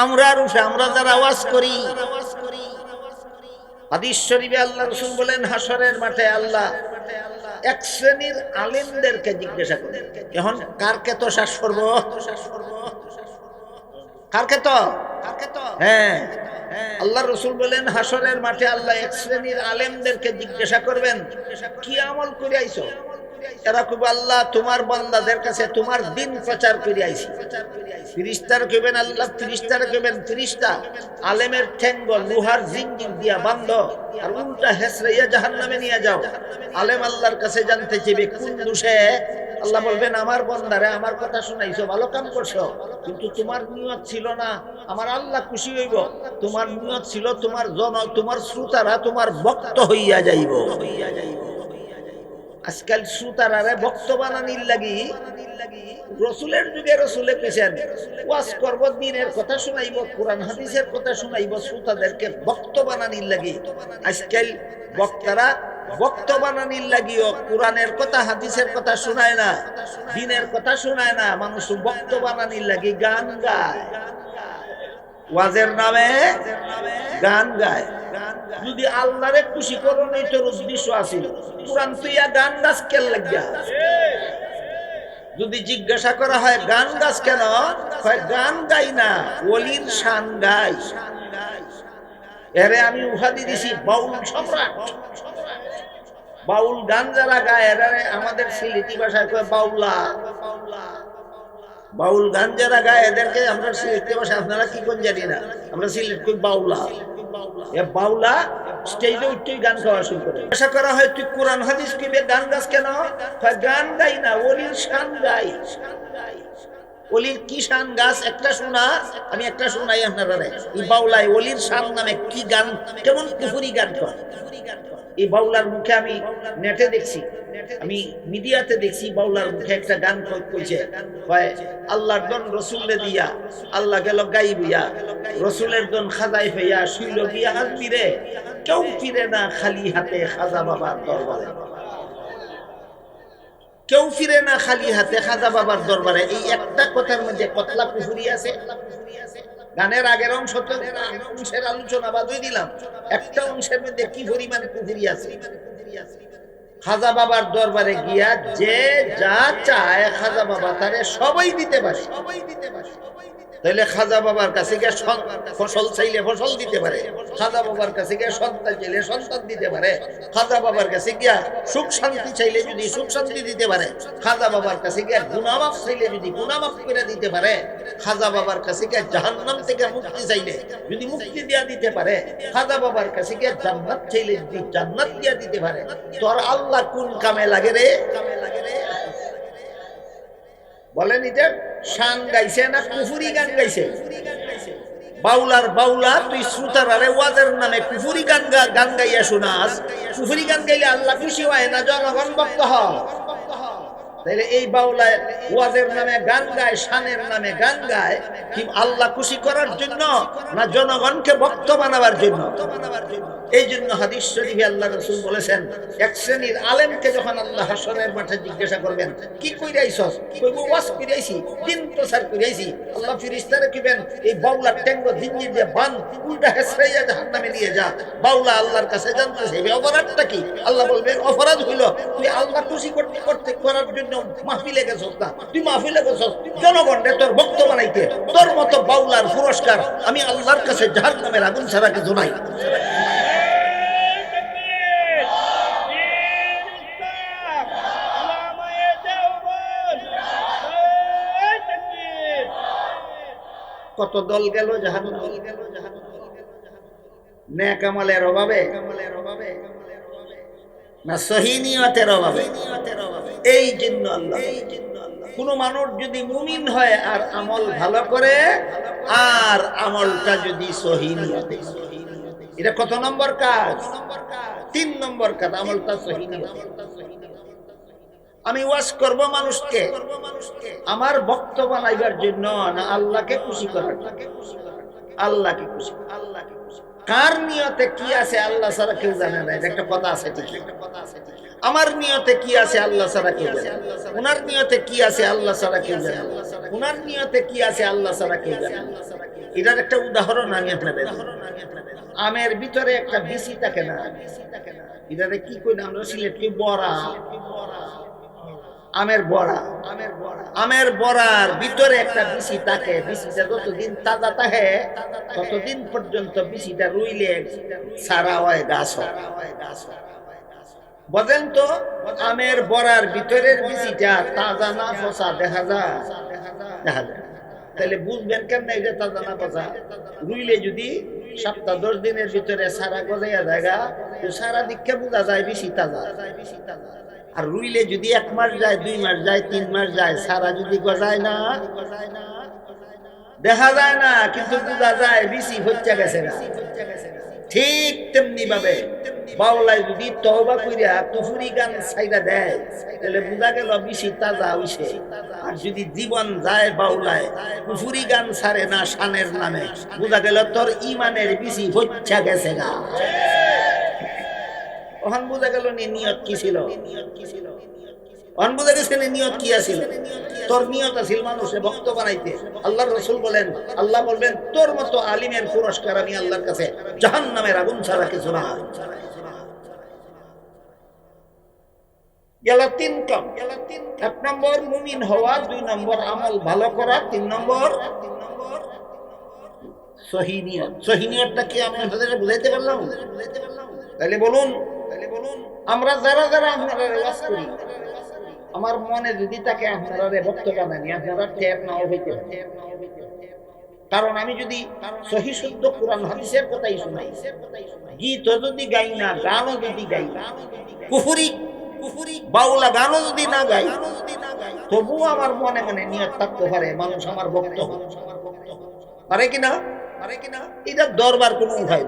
আমরা রুশে, আমরা যারা আওয়াজ করি। হাদিস শরীফে আল্লাহ রাসূল বলেন হাসরের মাঠে আল্লাহ এক শ্রেণীর আলেমদেরকে জিজ্ঞাসা করেন, এখন কার কে তো শ্বাস করব? কার কে তো? হ্যাঁ, আল্লাহ রাসূল বলেন হাসরের মাঠে আল্লাহ এক শ্রেণীর আলেমদেরকে জিজ্ঞাসা করবেন কি আমল করে আইছো? এরা কইবে আল্লাহ তোমার বান্দাদের কাছে তোমার দিন প্রচার করে আইছি। ফেরেশতারা কইবেন আল্লাহ, ফেরেশতারা কইবেন ফেরেশতা আলেমের ঠ্যাঙ্গ লোহার জিঞ্জির দিয়া বাঁধো আর উল্টা হেসরাইয়া জাহান্নামে নিয়ে যাও। আলেম আল্লাহর কাছে জানতে চাইবে কোন দোষে? আল্লাহ বলবেন আমার বান্দারে আমার কথা শুনাইছো, ভালো কাম করছো, কিন্তু তোমার নিয়ত ছিল না আমার আল্লাহ খুশি হইব, তোমার নিয়ত ছিল তোমার তোমার শ্রোতারা তোমার ভক্ত হইয়া যাইব। আজকাল শ্রোতারারে ভক্ত বানানির লাগি রসুলের যুগে রসুলে পেছেন ওয়াজ করব, দিনের কথা শুনাইব, কোরআন হাদিসের কথা শুনাইব, শ্রোতাদেরকে ভক্ত বানানির লাগি আজকাল বক্তারা ভক্ত বানানির লাগিও কোরআনের কথা হাদিসের কথা শোনায় না, দিনের কথা শোনায় না, মানুষ ভক্ত বানানির লাগি গান গায়, ওয়াজের নামে গান গায়। যদি আল্লাহরে খুশি করো নাই তোর উদ্দেশ্য আছিল, কোরআন তুইয়া গান গাছ কেন লাগিয়া? যদি জিজ্ঞাসা করা হয় গান গাছ কেন, গান গাই না, ওলির শান গাই। এরে আমি উপাধি দিছি বাউল সম্রাট। বাউল গান যারা গায় এরা আমাদের সিলেটি ভাষায় কয় বাউলা। বাউল গান যারা গায় এদেরকে আমরা সিলেটি ভাষায়, আপনারা কি কোন জানি না, আমরা সিলেট কই বাউলা। এ বাউলা স্টেজে উঠতেই গান গাওয়া শুরু করে। আশা করা হয় তুই কোরআন হাদিস কিবে গান গাছ কেন? গান গাই না, ওলির শান গাই। ওলির কি শান গাছ একটা শোনা, আমি একটা শোনাই আপনারা। এই বাউলাই ওলির শান নামে কি গান, কেমন কুফুরি গান কর। এই বাউলার মুখে আমি নেটে দেখছি, আমি মিডিয়াতে দেখছি, বাউলার মুখে একটা গান কইছে, আল্লাহর দন রসুলে দিয়া আল্লাহ গেল গাইবিয়া, রসুলের দন খাজাই ফেয়া শুইল গিয়া আজমিরে, কেউ ফিরে না খালি হাতে খাজা বাবার দরবারে। কেউ ফিরে না খালি হাতে খাজা বাবার দরবারে। এই একটা কথার মধ্যে কতলা কুফুরি আছে। গানের আগের অংশের আলোচনা বাদই দিলাম, একটা অংশের মধ্যে কি পরিমাণ কুফুরি আছে। খাজা বাবার দরবারে গিয়া যে যা চায় খাজা বাবা তারে সবাই দিতে পারে। তাহলে খাজা বাবার কাছে গিয়ে ফসল চাইলে ফসল দিতে পারে, খাজা বাবার কাছে গিয়ে সন্তান চাইলে সন্তান দিতে পারে, খাজা বাবার কাছে গিয়া সুখ শান্তি চাইলে যদি সুখ শান্তি দিতে পারে, খাজা বাবার কাছে গিয়া গুনাহ মাফ চাইলে যদি গুনাহ মাফ করে দিতে পারে, খাজা বাবার কাছে গিয়া জাহান্নাম থেকে মুক্তি চাইলে যদি মুক্তি দিয়া দিতে পারে, খাজা বাবার কাছে গিয়া জান্নাত চাইলে যদি জান্নাত দিয়া দিতে পারে, তোর আল্লাহ কোন কামে লাগে রে? বলেন এটা শান গাইছে না কুফুরি গান গাইছে? বাউলার বাউলা তুই শ্রোতারে ওয়াজের নামে কুফুরি গান গাইয়া শোনাস। কুফুরি গান গাইলে আল্লাহ খুশি হয় না, জনগণ ভক্ত হয়। তাহলে এই বাউলায় ওয়াজের নামে গান গায়, শানের নামে গান গায়, কি আল্লাহ খুশি করার জন্য না জনগণকে ভক্ত বানাবার জন্য? এই জন্য হাদিস শরীফে আল্লাহ রাসূল বলেছেন, এক শ্রেণীর আলেমকে যখন আল্লাহ হাসরের মাঠে জিজ্ঞাসা করবেন, কি কইরাইছস? কইবো ওয়াজ কইরাইছি, দিন প্রচার কইরাইছি। আল্লাহ ফেরেশতারা কইবেন, এই বাউলার টেঙ্গো জিঞ্জির দিয়ে বাঁধ, উল্টা হেসরাইয়া জাহান্নামে নিয়ে যা। বাউলা আল্লাহর কাছে জানতেছে এই অপরাধটা কি? আল্লাহ বলবেন, অপরাধ হইল তুই আল্লাহ খুশি করতে করার জন্য মাহফিলে গেছস না, তুই মাহফিলে গেছস জনগণকে তোর ভক্ত বানাইতে। তোর মতো বাউলার পুরস্কার আমি আল্লাহর কাছে জাহান্নামের আগুন ছাড়া কিছু নাই। কত দল গেল জাহান্নামে, নেক আমলের অভাবে না সহি নিয়তের অভাবে? এই জন্য আল্লাহ, কোন মানুষ যদি মুমিন হয় আর আমল ভালো করে, আর আমলটা যদি সহি নিয়তে, এটা কত নম্বর কাজ? 3 নম্বর কাজ, আমলটা সহি নিয়তে। আমি ওয়াজ করব মানুষকে আমার ভক্ত বানাইবার জন্য না আল্লাহকে খুশি করার? আল্লাহকে খুশি। কার নিয়তে কি আছে আল্লাহ ছাড়া কেউ জানে না, এটা একটা কথা আছে ঠিক। আমার নিয়তে কি আছে আল্লাহ ছাড়া কেউ জানে, ওনার নিয়তে কি আছে আল্লাহ ছাড়া কেউ জানে, ওনার নিয়তে কি আছে আল্লাহ ছাড়া কেউ জানে। এটার একটা উদাহরণ আমি আপনাদের, আমের ভিতরে একটা বিচি থাকে না, এটারে কি কই আমরা সিলেট কি বড়া, আমের বড়া। আমের বড়ার ভিতরে একটা বিচি থাকে, বিচিটা যতদিন তাজা থাকে ততদিন পর্যন্ত বিচিটা রুইলে সারা হয়, গাছ হয়। বলেন তো আমের বড়ার ভিতরের বিচিটা তাজা না পচা দেখা যায়? দেখা যায়। তাহলে বুঝবেন কেমন এটা তাজা না পচা? রুইলে যদি 7-10 দিনের ভিতরে সারা গজাইয়া জায়গা, তো সারা দিককে বোঝা যায় বিচি তাজা। আর রুইলে যদি 1 মাস যায়, 2 মাস যায়, 3 মাস যায়, সারা যদি গজায় না, দেখা যায় না, কিন্তু বোঝা যায় বিচি হচ্ছে গেছে না। ঠিক তেমনি ভাবে বাউলায় যদি তওবা কইরা কুফরি গান ছাইড়া দেয়, তাহলে বোঝা গেল বিচি তাজা হইছে। আর যদি জীবন যায় বাউলায় কুফরি গান ছাড়ে না শানের নামে, বোঝা গেল তোর ইমানের বিচি হচ্ছে গেছে না। ওখান বোঝা গেল নিয়ত কি ছিল, ওখান বোঝা গেছে নিয়ত কি আছিল। তোর নিয়ত আছিল মানুষে ভক্ত বানাইতে। আল্লাহর রাসূল বলেন, আল্লাহ বলবেন তোর মতো আলিমের পুরস্কার আমি আল্লাহর কাছে জাহান্নামের আগুন ছাড়া কিছু না। গেল 3 কাম। 1 নম্বর মুমিন হওয়া, 2 নম্বর আমল ভালো করা, 3 নম্বর সহি নিয়ত। সহি নিয়তটা কি আমি আপনাদের বুঝাইতে পারলাম? তাহলে বলুন, আমরা যারা যারা আপনারা ওয়াজ করি, আমার মনে যদি তাকে আপনারা ভক্ত বানানি, আপনারা টের নাও হইতে পারে। কারণ আমি যদি সহি শুদ্ধ কোরআন হাদিসের কথাই শুনাই, গীত যদি গাই না, গানও যদি গাই না, কুফরি বাউলা গানও যদি না গাই, তবু আমার মনে মনে নিয়ত থাকতে পারে মানুষ আমার ভক্ত পারে কিনা? এটা দরবার কোনো উঠায়,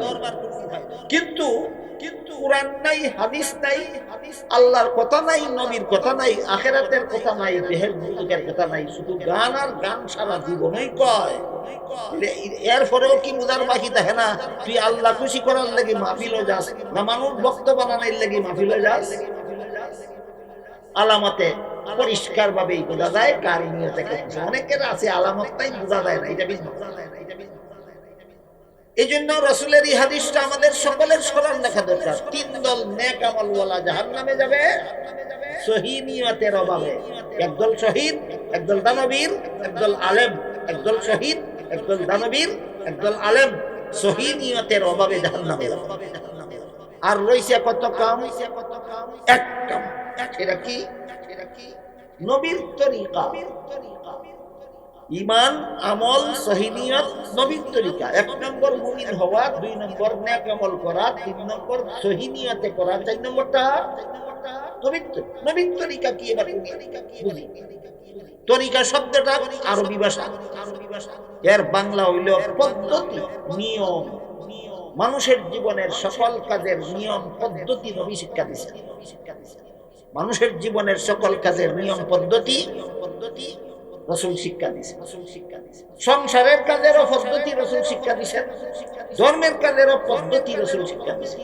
কিন্তু কুরআন নাই, হাদিস নাই, আল্লাহর কথা নাই, নবীর কথা নাই, আখিরাতের কথা নাই, দেহের মুলুকের কথা নাই, শুধু গান আর গান সারা জীবনই কয়। এরপরেও কি বুঝার বাকি থাকে না তুই আল্লাহ খুশি করার লাগি মাহফিলে যাস না মানুষ ভক্ত বানানোর লাগি মাহফিলে যাস? আলামতে পরিষ্কার ভাবেই বোঝা যায় কার নিয়তে করছে। অনেকের আছে আলামতটাই বোঝা যায় না, এটা এই জন্য রাসূলের এই হাদিসটা আমাদের সকলের স্মরণ রাখা দরকার। 3 দল নেক আমলওয়ালা জাহান্নামে যাবে সহি নিয়তের অভাবে। একদল শহীদ, একদল দানবীর, একদল আলেম। একদল শহীদ, একদল দানবীর, একদল আলেম সহি নিয়তের অভাবে জাহান্নামে যাবে। আর রইছে কত কাম? 1 কাম। এটা কি? নবীর তরিকা। ইমান, আমল, সহি নিয়ত, নবীর তরিকা। 1 নম্বর মুমিন হওয়া, 2 নম্বর নেক আমল করা, 3 নম্বর সহি নিয়তে করা, 4 নম্বরটা নবীর তরিকা কি? এবার বুঝি। তরিকা শব্দটা আরবি ভাষা, এর বাংলা হইল পদ্ধতি, নিয়ম। মানুষের জীবনের সকল কাজের নিয়ম পদ্ধতি নবী শিক্ষা দিয়েছেন। মানুষের জীবনের সকল কাজের নিয়ম পদ্ধতি রাসূল শিক্ষা দিয়েছে। সংসারের কাজেরও পদ্ধতি রাসূল শিক্ষা দিয়েছেন, ধর্মের কাজেরও পদ্ধতি রাসূল শিক্ষা দিয়েছে।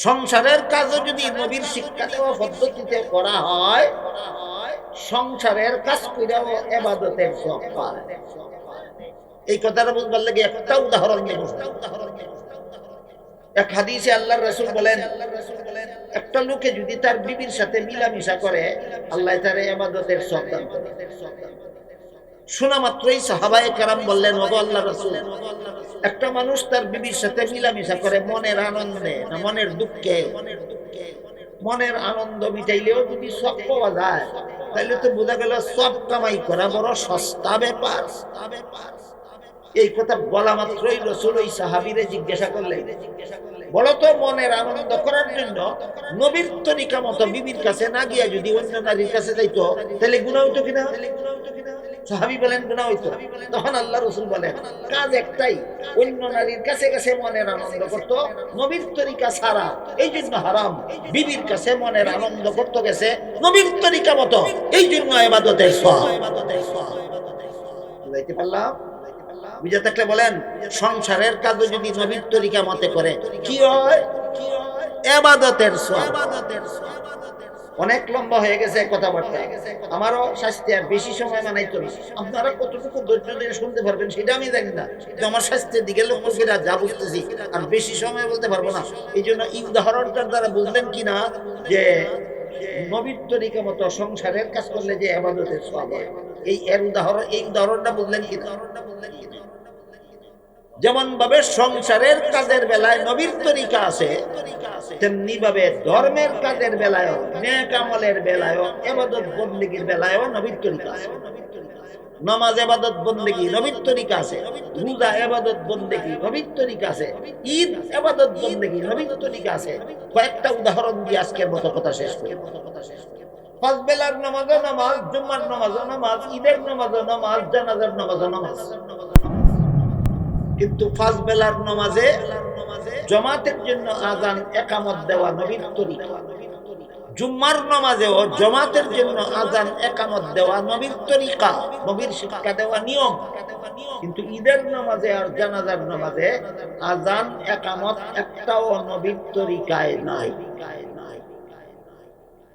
সংসারের কাজও যদি নবীর শিক্ষা দেওয়া পদ্ধতিতে করা হয়, সংসারের কাজ কইরাও ইবাদতের সওয়াব পায়। এই কথাটা বুঝবার লাগে একটা উদাহরণ দেব। এক হাদিসে আল্লাহর রাসূল বলেন, একটা লোকে যদি তার বিবির সাথে মিলামিশা করে, আল্লাহ তার ইবাদতের সওয়াব দান করে। শোনা মাত্রই সাহাবায়ে কেরাম বললেন, ওগো আল্লাহর রাসূল, একটা মানুষ তার বিবির সাথে মিলামিশা করে মনের আনন্দে না মনের দুঃখে, মনের আনন্দ মিটাইলেও যদি সওয়াব পাওয়া যায়, তাহলে তো বোঝা গেল সওয়াব কামাই করা বড় সস্তা ব্যাপার। এই কথা বলা মাত্রই রাসূল ওই সাহাবীরে জিজ্ঞাসা করলেন, বলো তো মনের আনন্দ করার জন্য নবীর তরিকা মতো বিবির কাছে না গিয়া যদি অন্য নারীর কাছে যাইতো, তাহলে গুনাহ হইতো কিনা? সাহাবী বলেন গুনাহ হইতো। তখন আল্লাহ রাসূল বলেন, কাজ একটাই, অন্য নারীর কাছে কাছে মনের আনন্দ করতো, নবীর তরিকা ছাড়া, এই জন্য হারাম। বিবির কাছে মনের আনন্দ করতে গেছে নবীর তরিকা মতো, এই জন্য ইবাদতের সওয়াব। বুঝাইতে পারলাম? বুঝে থাকলে বলেন, সংসারের কাজ যদি নবীর তরিকা মতে করে কি হয়? ইবাদতের সওয়াব। অনেক লম্বা হয়ে গেছে কথাবার্তা, আমারও শাস্তি আর বেশি সময় মানাইতো না। আপনারা কতটুকু ধৈর্য ধরে শুনতে পারবেন সেটা আমি জানি না, কিন্তু আমার স্বাস্থ্যের দিকে লক্ষ্য করে যা বুঝতেছি আর বেশি সময় বলতে পারবো না। এই জন্য এই উদাহরণটার দ্বারা বুঝলেন কিনা যে নবীর তরিকা মতো সংসারের কাজ করলে যে ইবাদতের সওয়াব হয়, এই উদাহরণটা বুঝলেন কিনা? যেমন ভাবে সংসারের কাজের বেলায় নবীর তরিকা আছে, তেমনি ভাবে ধর্মের কাজের বেলায়ও, নেক আমলের বেলায়ও, ইবাদত বন্দেগীর বেলায়ও নবীর তরিকা আছে। নামাজ ইবাদত বন্দেগী নবীর তরিকা আছে, রোজা ইবাদত বন্দেগী নবীর তরিকা আছে, ঈদ ইবাদত বন্দেগী নবীর তরিকা আছে। কয়েকটা উদাহরণ দিয়ে আজকের মতো কথা শেষ করি। পাঁচ বেলার নামাজও নামাজ, জুম্মার নামাজও নামাজ, ঈদের নামাজও নামাজ, জানাজার নামাজও নামাজ। কিন্তু পাঁচ বেলার নামাজে জামাতের জন্য আযান ইকামত দেওয়া নবীর তরিকা, জুম্মার নামাজেও জামাতের জন্য আযান ইকামত দেওয়া নবীর তরিকা, নবীর শিক্ষা দেওয়া নিয়ম। কিন্তু ঈদের নামাজে আর জানাজার নামাজে আযান ইকামত একটাও নবীর তরিকায় নাই।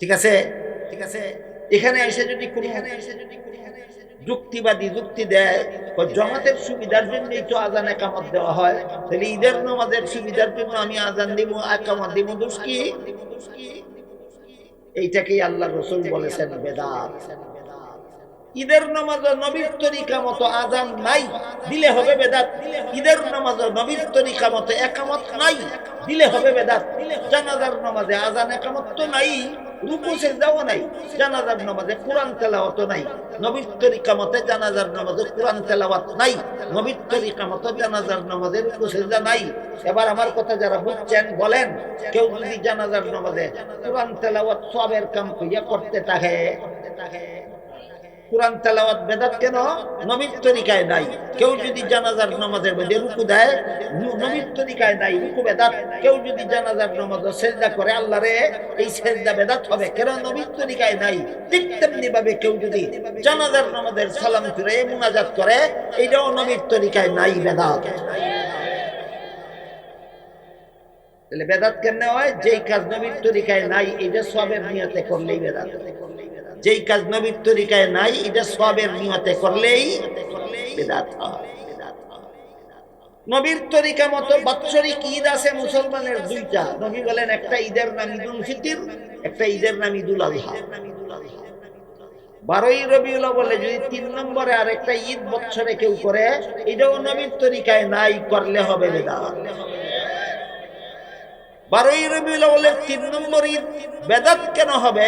ঠিক আছে? ঠিক আছে, এখানে এসে যদি কোনো যুক্তিবাদী যুক্তি দেয় জামাতের সুবিধার জন্যই তো আযান ইকামত দেওয়া হয়, তাহলে ঈদের নামাজের সুবিধার জন্য আমি আযান দিব, ইকামত দিব, দোষ কি? এইটাকেই আল্লাহ রাসূল বলেছেন বেদাত। ঈদের নামাজ নবীর তরিকা মতো আযান নাই, দিলে হবে বেদাত। ঈদের নামাজ নবীর তরিকা মতো ইকামত নাই, দিলে হবে বেদাত। জানাজার নামাজে আযান ইকামত তো নাই, রুকু সিজদাও নাই। জানাজার নামাজে কোরআন তেলাওয়াত নাই, নবীর তরিকা মতে জানাজার নামাজে কোরআন তেলাওয়াত নাই, নবীর তরিকা মতে জানাজার নামাজে রুকু সিজদা নাই। এবার আমার কথা যারা বুঝছেন বলেন, কেউ যদি জানাজার নামাজে কোরআন তেলাওয়াত সওয়াবের কাম কইয়া করতে থাকে, কোরআন তেলাওয়াত বেদাত কেন? নবীর তরিকায় নাই। কেউ যদি জানাজার নামাজের মধ্যে রুকু দেয়, নবীর তরিকায় নাই, রুকু বেদাত। কেউ যদি জানাজার নামাজে সিজদা করে আল্লাহরে, এই সিজদা বেদাত হবে, কেন? নবীর তরিকায় নাই। ঠিক তেমনি ভাবে কেউ যদি জানাজার নামাজের সালাম ফিরে মুনাজাত করে, এটাও নবীর তরিকায় নাই, বেদাত। তাহলে বেদাত কেন হয়? যেই কাজ নবীর তরিকায় নাই, এটা সওয়াবের নিয়তে করলেই বেদাত। যেই কাজ নবীর তরিকায় নাই, এটা সওয়াবের নিয়তে করলেই বেদাত হয়। নবীর তরিকা মতো বাৎসরিক ঈদ আছে মুসলমানের দুইটা। নবী বলেন, একটা ঈদের নাম ঈদুল ফিতর, একটা ঈদের নাম ঈদুল আযহা। 12ই রবিউল আউয়ালে যদি 3 নম্বরে আরেকটা ঈদ বছরে কেউ করে, এটাও নবীর তরিকায় নাই, করলে হবে বেদাত। 12ই রবিউল আউয়ালের 3 নম্বর ঈদ বেদাত কেন হবে,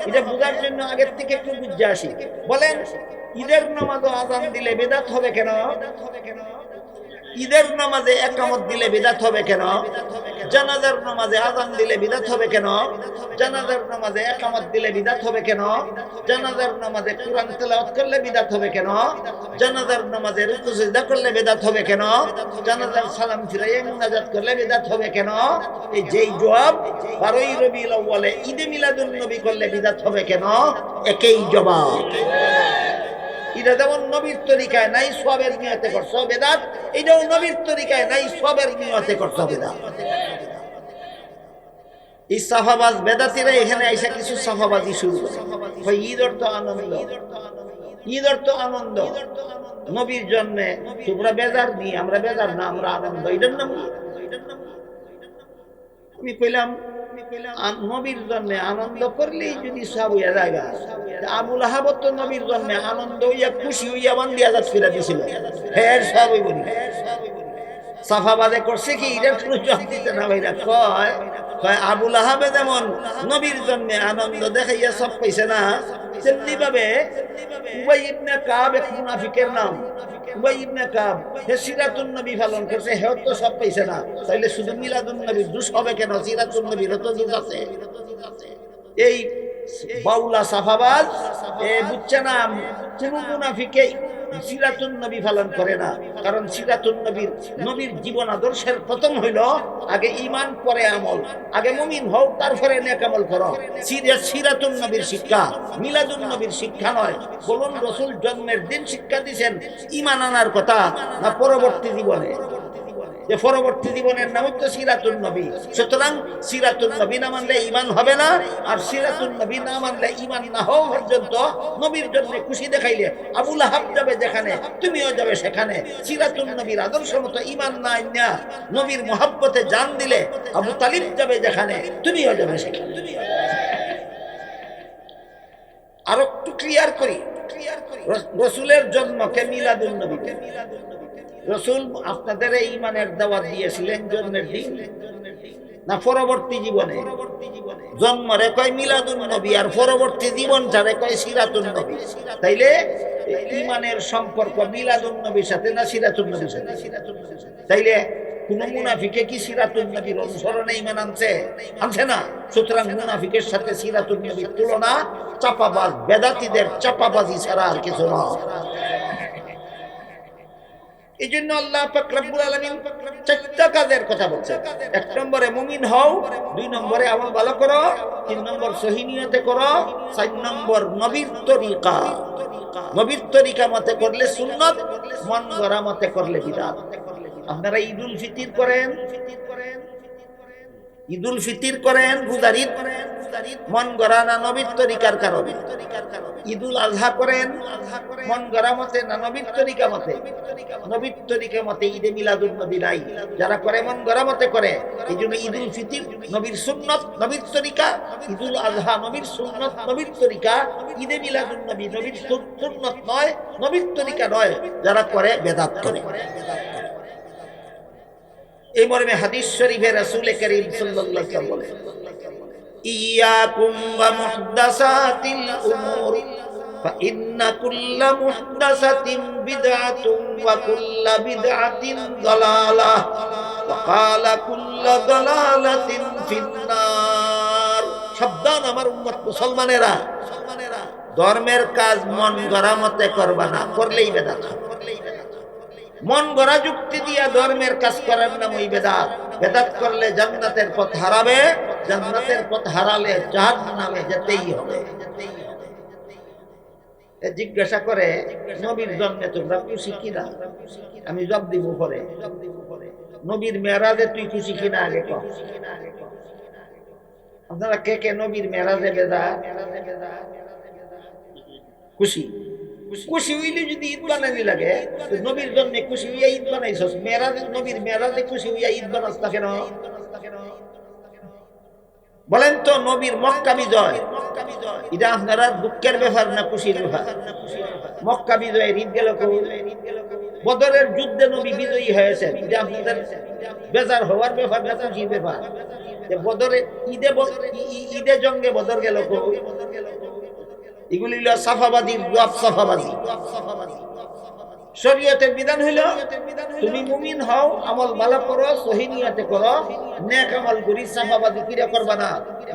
এটা বোঝার জন্য আগের থেকে একটু বুঝে আসি। বলেন, ঈদের নামাজে আযান দিলে বেদাত হবে কেন? ঈদের নামাজে ইকামত দিলে বিদআত হবে কেন? জানাজার নামাজে আযান দিলে বিদআত হবে কেন? জানাজার নামাজে একামত দিলে বিদাত হবে কেন? জানাজার নামাজে কুরআন তেলাওয়াত করলে বিদাত হবে কেন? জানাজার নামাজে রুকু সিজদা করলে বিদাত হবে কেন? জানাজার সালাম ফিরাইয়ে মুনাজাত করলে বিদাত হবে কেন? এই যেই জবাব 12ই রবিউল আউয়ালে ঈদে মিলাদুন নবী করলে বিদাত হবে কেন? একই জবাব। এটা যেমন নবীর তরিকায় নাই সওয়াবের নিয়তে করছো বেদাত, এটাও নবীর তরিকায় নাই সওয়াবের নিয়তে করছো বেদাত। এই সাফাবাজ বেদাতিরা এখানে আইসা কিছু সাফাবাজি শুরু করে। ঈদ অর্থ আনন্দ, ঈদ অর্থ আনন্দ। নবীর জন্মে তোমরা বেজার নি, আমরা বেজার না, আমরা আনন্দ। এটার নাম আমি কইলাম নবীর জন্মে আনন্দ করলেই যদি সব হইয়া জায়গা। আবুল আহাব তো নবীর জন্মে আনন্দ হইয়া খুশি হইয়া বান্দি আজাদ ফিরা দিছিল, হ্যাঁ সব হইব না। সাফাবাদে করছে কি এটার কোনো জবাব দিতে না ভাইরা। কয় আবুল আহাবে যেমন নবীর জন্মে আনন্দ দেখাইয়া সব পাইছে না, তেমনি ভাবে উবাই ইবনে কাব এক মুনাফিকের নাম, উবাই ইবনে কাব, হে সিরাতুন নবী পালন করছে, হে তো সব পাইছে না। তাইলে শুধু মিলাদুন নবীর দোষ হবে কেন? সিরাতুন নবীর তো দোষ আছে। এই বাউলা সাফাবাজ বুঝছে না কোন মুনাফিকে সিরাতুন নবী পালন করে না। কারণ সিরাতুন নবীর জীবন আদর্শের প্রথম হইল আগে ঈমান পরে আমল। আগে মুমিন হও তারপরে নেক আমল করো। সিরাতুন নবীর শিক্ষা মিলাদুন নবীর শিক্ষা নয়। বলুন রাসূল জন্মের দিন শিক্ষা দিয়েছেন ঈমান আনার কথা না পরবর্তী জীবনে? যে পরবর্তী জীবনের নাম হচ্ছে সিরাতুন নবী। সুতরাং সিরাতুন নবী না মানলে ঈমান হবে না, আর সিরাতুন নবী না মানলে ঈমান না হওয়া পর্যন্ত নবীর জন্য খুশি দেখাইলে আবুল আহাব যাবে যেখানে, তুমিও যাবে সেখানে। সিরাতুন নবীর আদর্শ মতো ঈমান না আইনা নবীর মহব্বতে জান দিলে আবু তালিব যাবে যেখানে, তুমিও যাবে সেখানে। আরো একটু ক্লিয়ার করি, রাসূলের জন্মকে মিলাদুন নবী। রাসূল আপনাদের ঈমানের দাওয়াত দিয়েছিলেন জন্মের দিন না পরবর্তী জীবনে? জন্মরে কয় মিলাদুন নবী, আর পরবর্তী জীবনটারে কয় সিরাতুন নবী। তাইলে ঈমানের সম্পর্ক মিলাদুন নবীর সাথে না সিরাতুন নবীর সাথে? তাইলে কোন মুনাফিকে কি সিরাতুন নবীর অনুসরণে ঈমান আনছে না? সুতরাং মুনাফিকের সাথে সিরাতুন নবীর তুলনা চাপাবাজ বেদাতীদের চাপাবাজি ছাড়া আর কিছু না। এই জন্য আল্লাহ পাক রব্বুল আলামিন চারটা কাজের কথা বলছেন। 1 নম্বরে মুমিন হও, 2 নম্বরে আমল ভালো করো, 3 নম্বর সহিহ নিয়তে করো, 4 নম্বর নবীর তরিকা। নবীর তরিকা মতে করলে সুন্নাত, মন গড়া মতে করলে বিদআত। আপনারা ঈদুল ফিতর করেন, ঈদুল ফিতর করেন, রোজার ঈদ মন গড়া না নবীর তরিকার কারণে? ঈদুল আজহা করেন মন গড়া মতে না নবীর তরিকা মতে? নবীর তরিকা মতে ঈদে মিলাদুন নবী নাই, যারা করে মন গড়া মতে করে। এই জন্য ঈদুল ফিতর নবীর সুন্নত নবীর তরিকা, ঈদুল আজহা নবীর সুন্নত নবীর তরিকা, ঈদে মিলাদুন নবী নবীর সুন্নত নয়, নবীর তরিকা নয়, যারা করে বেদাত করে। এই মর্মে হাদিস শরীফে রাসূল করিম সাল্লাল্লাহু আলাইহি ওয়াসাল্লাম বলেন, ইয়াকুম ওয়া মুহদাসাতিল উমুর ফাইন্না কুল্লা মুহদাসাতিন বিদআতুন ওয়া কুল্লা বিদআতিন দালালাহ ওয়া ক্বালা কুল্লা দালালাতিন ফিন্নার। সাবধান আমার উম্মত মুসলমানেরা, ধর্মের কাজ মন গড়া মতে করবা না, করলেই বেদাত। মন গড়া যুক্তি দিয়া ধর্মের কাজ করার নাম ওই বেদাত। বেদাত করলে জান্নাতের পথ হারাবে, জান্নাতের পথ হারালে জাহান্নামে যেতেই হবে। জিজ্ঞাসা করে নবীর জন্মে তোমরা খুশি কিনা? আমি জবাব দিব পরে। নবীর মেরাজে তুই খুশি কিনা আগে কও। আপনারা কে কে নবীর মেরাজে বেদাত খুশি? খুশি হইলে যদি ঈদ বানানি লাগে, নবীর জন্য খুশি হইয়া ঈদ বানাইছস, মেরাজে নবীর মেরাজে খুশি হইয়া ঈদ বানাস না কেন? বলেন তো, নবীর মক্কা বিজয় এটা আপনারা দুঃখের ব্যাপার না খুশির ব্যাপার? মক্কা বিজয়ের ঈদ গেল কই? বদরের যুদ্ধে নবী বিজয়ী হয়েছেন, এটা আপনাদের বেজার হওয়ার ব্যাপার না খুশির ব্যাপার? বদরে ঈদে জঙ্গে বদর গেল কই? এগুলি হলো সাফাবাদী, সাফাবাদী। শরীয়তের বিধান হইল তুমি মুমিন হও, আমল ভালো করো, সহি নিয়তে করো, নেক আমল গুলি সাফাবাদি কিরা করবা না,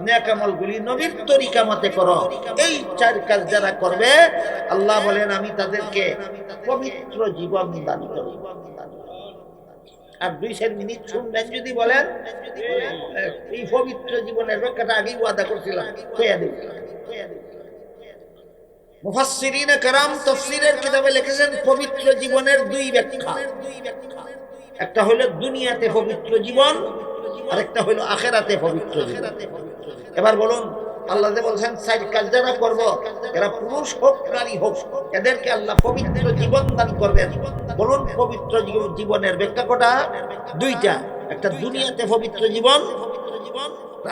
নেক আমল গুলি নবীর তরিকা মতে করো। এই চার কাজ যারা করবে আল্লাহ বলেন আমি তাদেরকে পবিত্র জীবন দান করব। আর 2 মিনিট শুনবেন যদি বলেন এই পবিত্র জীবনের ব্যাখ্যাটা আগেই ওয়াদা করছিলাম, কইয়া দেব। মুফাসসিরিনে কেরাম তাফসীরের কিতাবে লিখেছেন পবিত্র জীবনের 2 ব্যাখ্যা। একটা হলো দুনিয়াতে পবিত্র জীবন, আর একটা হলো আখিরাতে পবিত্র জীবন। এবার বলুন, আল্লাহ যে বলছেন 4 কাজ যারা করব, এরা পুরুষ হোক নারী হোক, এদেরকে আল্লাহ পবিত্র জীবন দান করবেন। বলুন পবিত্র জীবনের ব্যাখ্যা কটা? 2টা। একটা দুনিয়াতে পবিত্র জীবন,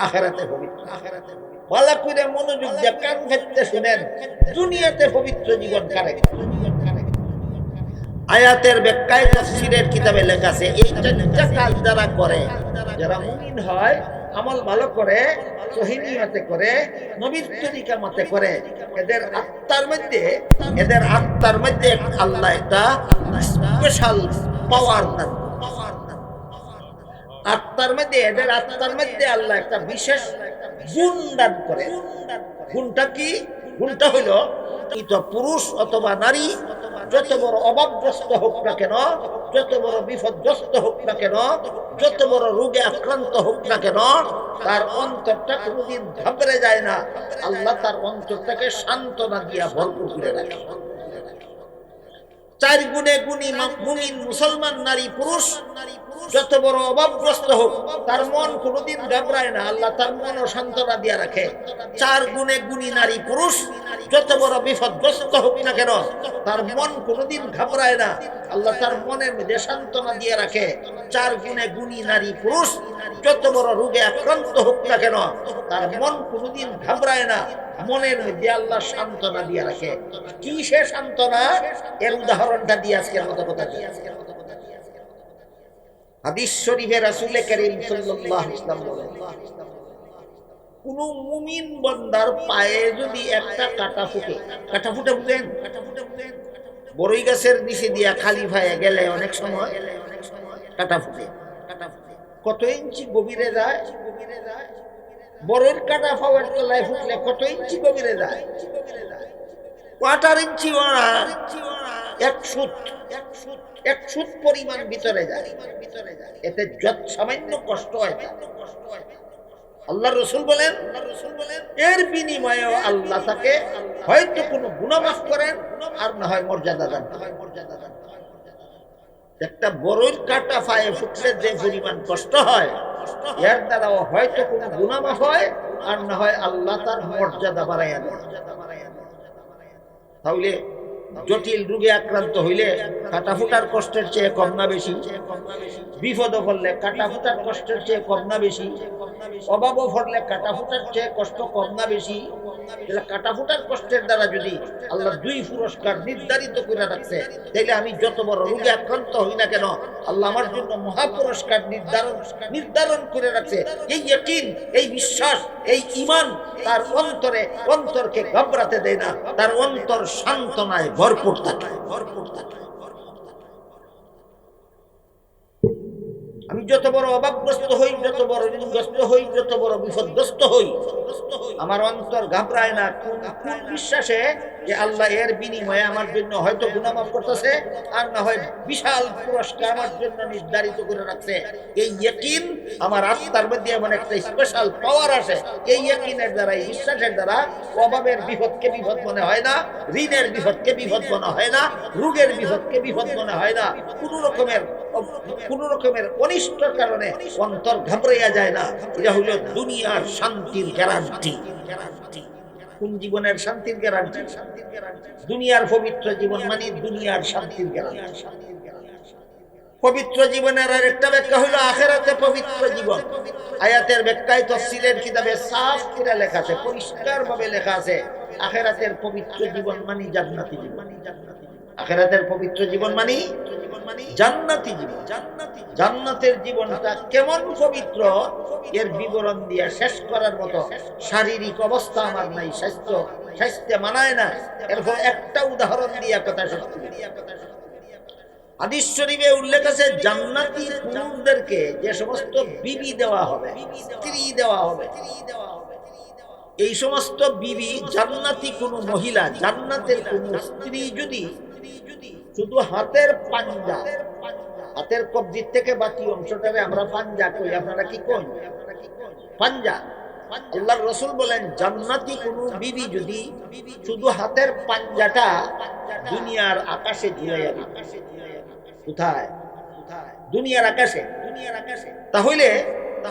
আখিরাতে পবিত্র। ভালো করে মনোযোগ দিয়ে কান ফেলতে শুনেন, দুনিয়াতে পবিত্র জীবন কারে? আয়াতের ব্যাখ্যায় তাফসীরের কিতাবে লেখা আছে এই 4টা কাজ যারা করে, যারা মুমিন হয়, আমল ভালো করে, সহি নিয়তে করে, নবীর তরিকা মতে করে, এদের আত্মার মধ্যে আল্লাহ একটা স্পেশাল পাওয়ার দান। এদের আত্মার মধ্যে আল্লাহ একটা বিশেষ গুণ দান করে। গুণটা কি? গুণটা হলো পুরুষ অথবা নারী যত বড় অভাবগ্রস্ত হোক না কেন, যত বড় বিপদগ্রস্ত হোক না কেন, যত বড় রোগে আক্রান্ত হোক না কেন, তার অন্তরটা কোনোদিন ঘাবড়ে যায় না। আল্লাহ তার অন্তরটাকে সান্ত্বনা দিয়া ভরপুর করে রাখে। 4 গুণে গুণী মুমিন মুসলমান নারী পুরুষ যত বড় অভাবগ্রস্ত হোক, তার মন কোনোদিন ঘাবড়ায় না, আল্লাহ তার মনও সান্ত্বনা দিয়ে রাখে। 4 গুণে গুণী নারী পুরুষ যত বড় বিপদগ্রস্ত হোক না কেন, তার মন কোনোদিন ঘাবড়ায় না, আল্লাহ তার মনের মধ্যে সান্ত্বনা দিয়ে রাখে। 4 গুণে গুণী নারী পুরুষ যত বড় রোগে আক্রান্ত হোক না কেন, তার মন কোনোদিন ঘাবড়ায় না, মনের মধ্যে আল্লাহ সান্ত্বনা দিয়ে রাখে। কি সে সান্ত্বনা? এর উদাহরণটা দিয়ে আজকের মতো কথা দিয়ে। হাদিস শরীফে রাসূল করিম সাল্লাল্লাহু আলাইহি ওয়াসাল্লাম বলেন, কোন মুমিন বান্দার পায়ে যদি একটা কাঁটা ফুটে, কাঁটা ফুটে বুঝেন? বড়ই গাছের নিচে দিয়া খালি পায়ে গেলে অনেক সময় কাঁটা ফুটে। কত ইঞ্চি গভীরে যায়? বড়ের কাঁটা পাওয়ার তলায় ফুটলে কত ইঞ্চি গভীরে যায়? 1/4 ইঞ্চি, 1 ফুট পরিমাণ ভিতরে যায়। এতে যত সামান্য কষ্ট হয়। আল্লাহ রাসূল বলেন, এর বিনিময়ে আল্লাহ তাকে হয়তো কোনো গুনাহ মাফ করেন, আর না হয় মর্যাদা দান করেন। একটা বড়ই কাঁটা পায়ে ফুটলে যে পরিমাণ কষ্ট হয়, এর দ্বারাও হয়তো কোনো গুনাহ মাফ হয়, আর না হয় আল্লাহ তার মর্যাদা বাড়াইয়া দেন। তাহলে জটিল রোগে আক্রান্ত হইলে কাঁটা ফুটার কষ্টের চেয়ে কম না বেশি? বিপদ পড়লে কাঁটা ফুটার কষ্টের চেয়ে কম না বেশি? অভাব পড়লে কাঁটা ফুটার চেয়ে কষ্ট কম না বেশি? কাঁটা ফুটার কষ্টের দ্বারা যদি আল্লাহ 2 পুরস্কার নির্ধারিত করে রাখছে, তাহলে আমি যত বড় রোগে আক্রান্ত হই না কেন, আল্লাহ আমার জন্য মহা পুরস্কার নির্ধারণ করে রাখছে। এই ইয়াকিন, এই বিশ্বাস, এই ঈমান তার অন্তরকে ঘাবড়াতে দেয় না, তার অন্তর সান্ত্বনায় ভরপুর থাকে। আমি যত বড় অভাবগ্রস্ত হই, যত বড় ঋণগ্রস্ত হই, যত বড় বিপদগ্রস্ত হই, আমার অন্তর ঘাবড়ায় না। কোন বিশ্বাসে? যে আল্লাহ এর বিনিময়ে আমার জন্য হয়তো গুনাহ মাফ করতেছে, আর না হয় বিশাল পুরস্কার আমার জন্য নির্ধারিত করে রাখছে। এই ইয়াকিন আমার আত্মার মধ্যে এমন একটা স্পেশাল পাওয়ার আসে। এই ইয়াকিনের দ্বারা, এই বিশ্বাসের দ্বারা অভাবের বিপদকে বিপদ মনে হয় না, ঋণের বিপদকে বিপদ মনে হয় না, রোগের বিপদকে বিপদ মনে হয় না। কোন রকমের অনিষ্টর কারণে অন্তর ঘাবড়াইয়া যায় না। এটা হইল দুনিয়ার শান্তির গ্যারান্টি। কোন জীবনের শান্তির গ্যারান্টি? দুনিয়ার পবিত্র জীবন মানে দুনিয়ার শান্তির গ্যারান্টি। পবিত্র জীবনের আরেকটা ব্যাখ্যা হলো আখিরাতে পবিত্র জীবন। আয়াতের ব্যাখ্যায় তাফসীরের কিতাবে সাফ করে লেখা আছে, পরিষ্কার ভাবে লেখা আছে, আখিরাতের পবিত্র জীবন মানে জান্নাতি জীবন। আখিরাতের পবিত্র জীবন মানে জান্নাতি জীবন। জান্নাতের জীবনটা কেমন পবিত্র এর বিবরণ দিয়ে শেষ করার মতো শারীরিক অবস্থা আমার নাই, স্বাস্থ্য মানায় না। এরপর একটা উদাহরণ দিয়ে কথা শেষ করি। হাদিস শরীফে উল্লেখ আছে জান্নাতি পুরুষদেরকে যে সমস্ত বিবি দেওয়া হবে, স্ত্রী দেওয়া হবে, এই সমস্ত বিবি জান্নাতি কোন মহিলা, জান্নাতের কোন স্ত্রী যদি শুধু হাতের পাঞ্জা, হাতের কবজির থেকে বাকি অংশটারে আমরা পাঞ্জা কই, আপনারা কি কই? পাঞ্জা। আল্লাহর রাসূল বলেন জান্নাতি কোন বিবি যদি শুধু হাতের পাঞ্জাটা দুনিয়ার আকাশে ঝুলাইয়া দিবে, কোথায়? দুনিয়ার আকাশে। তাহলে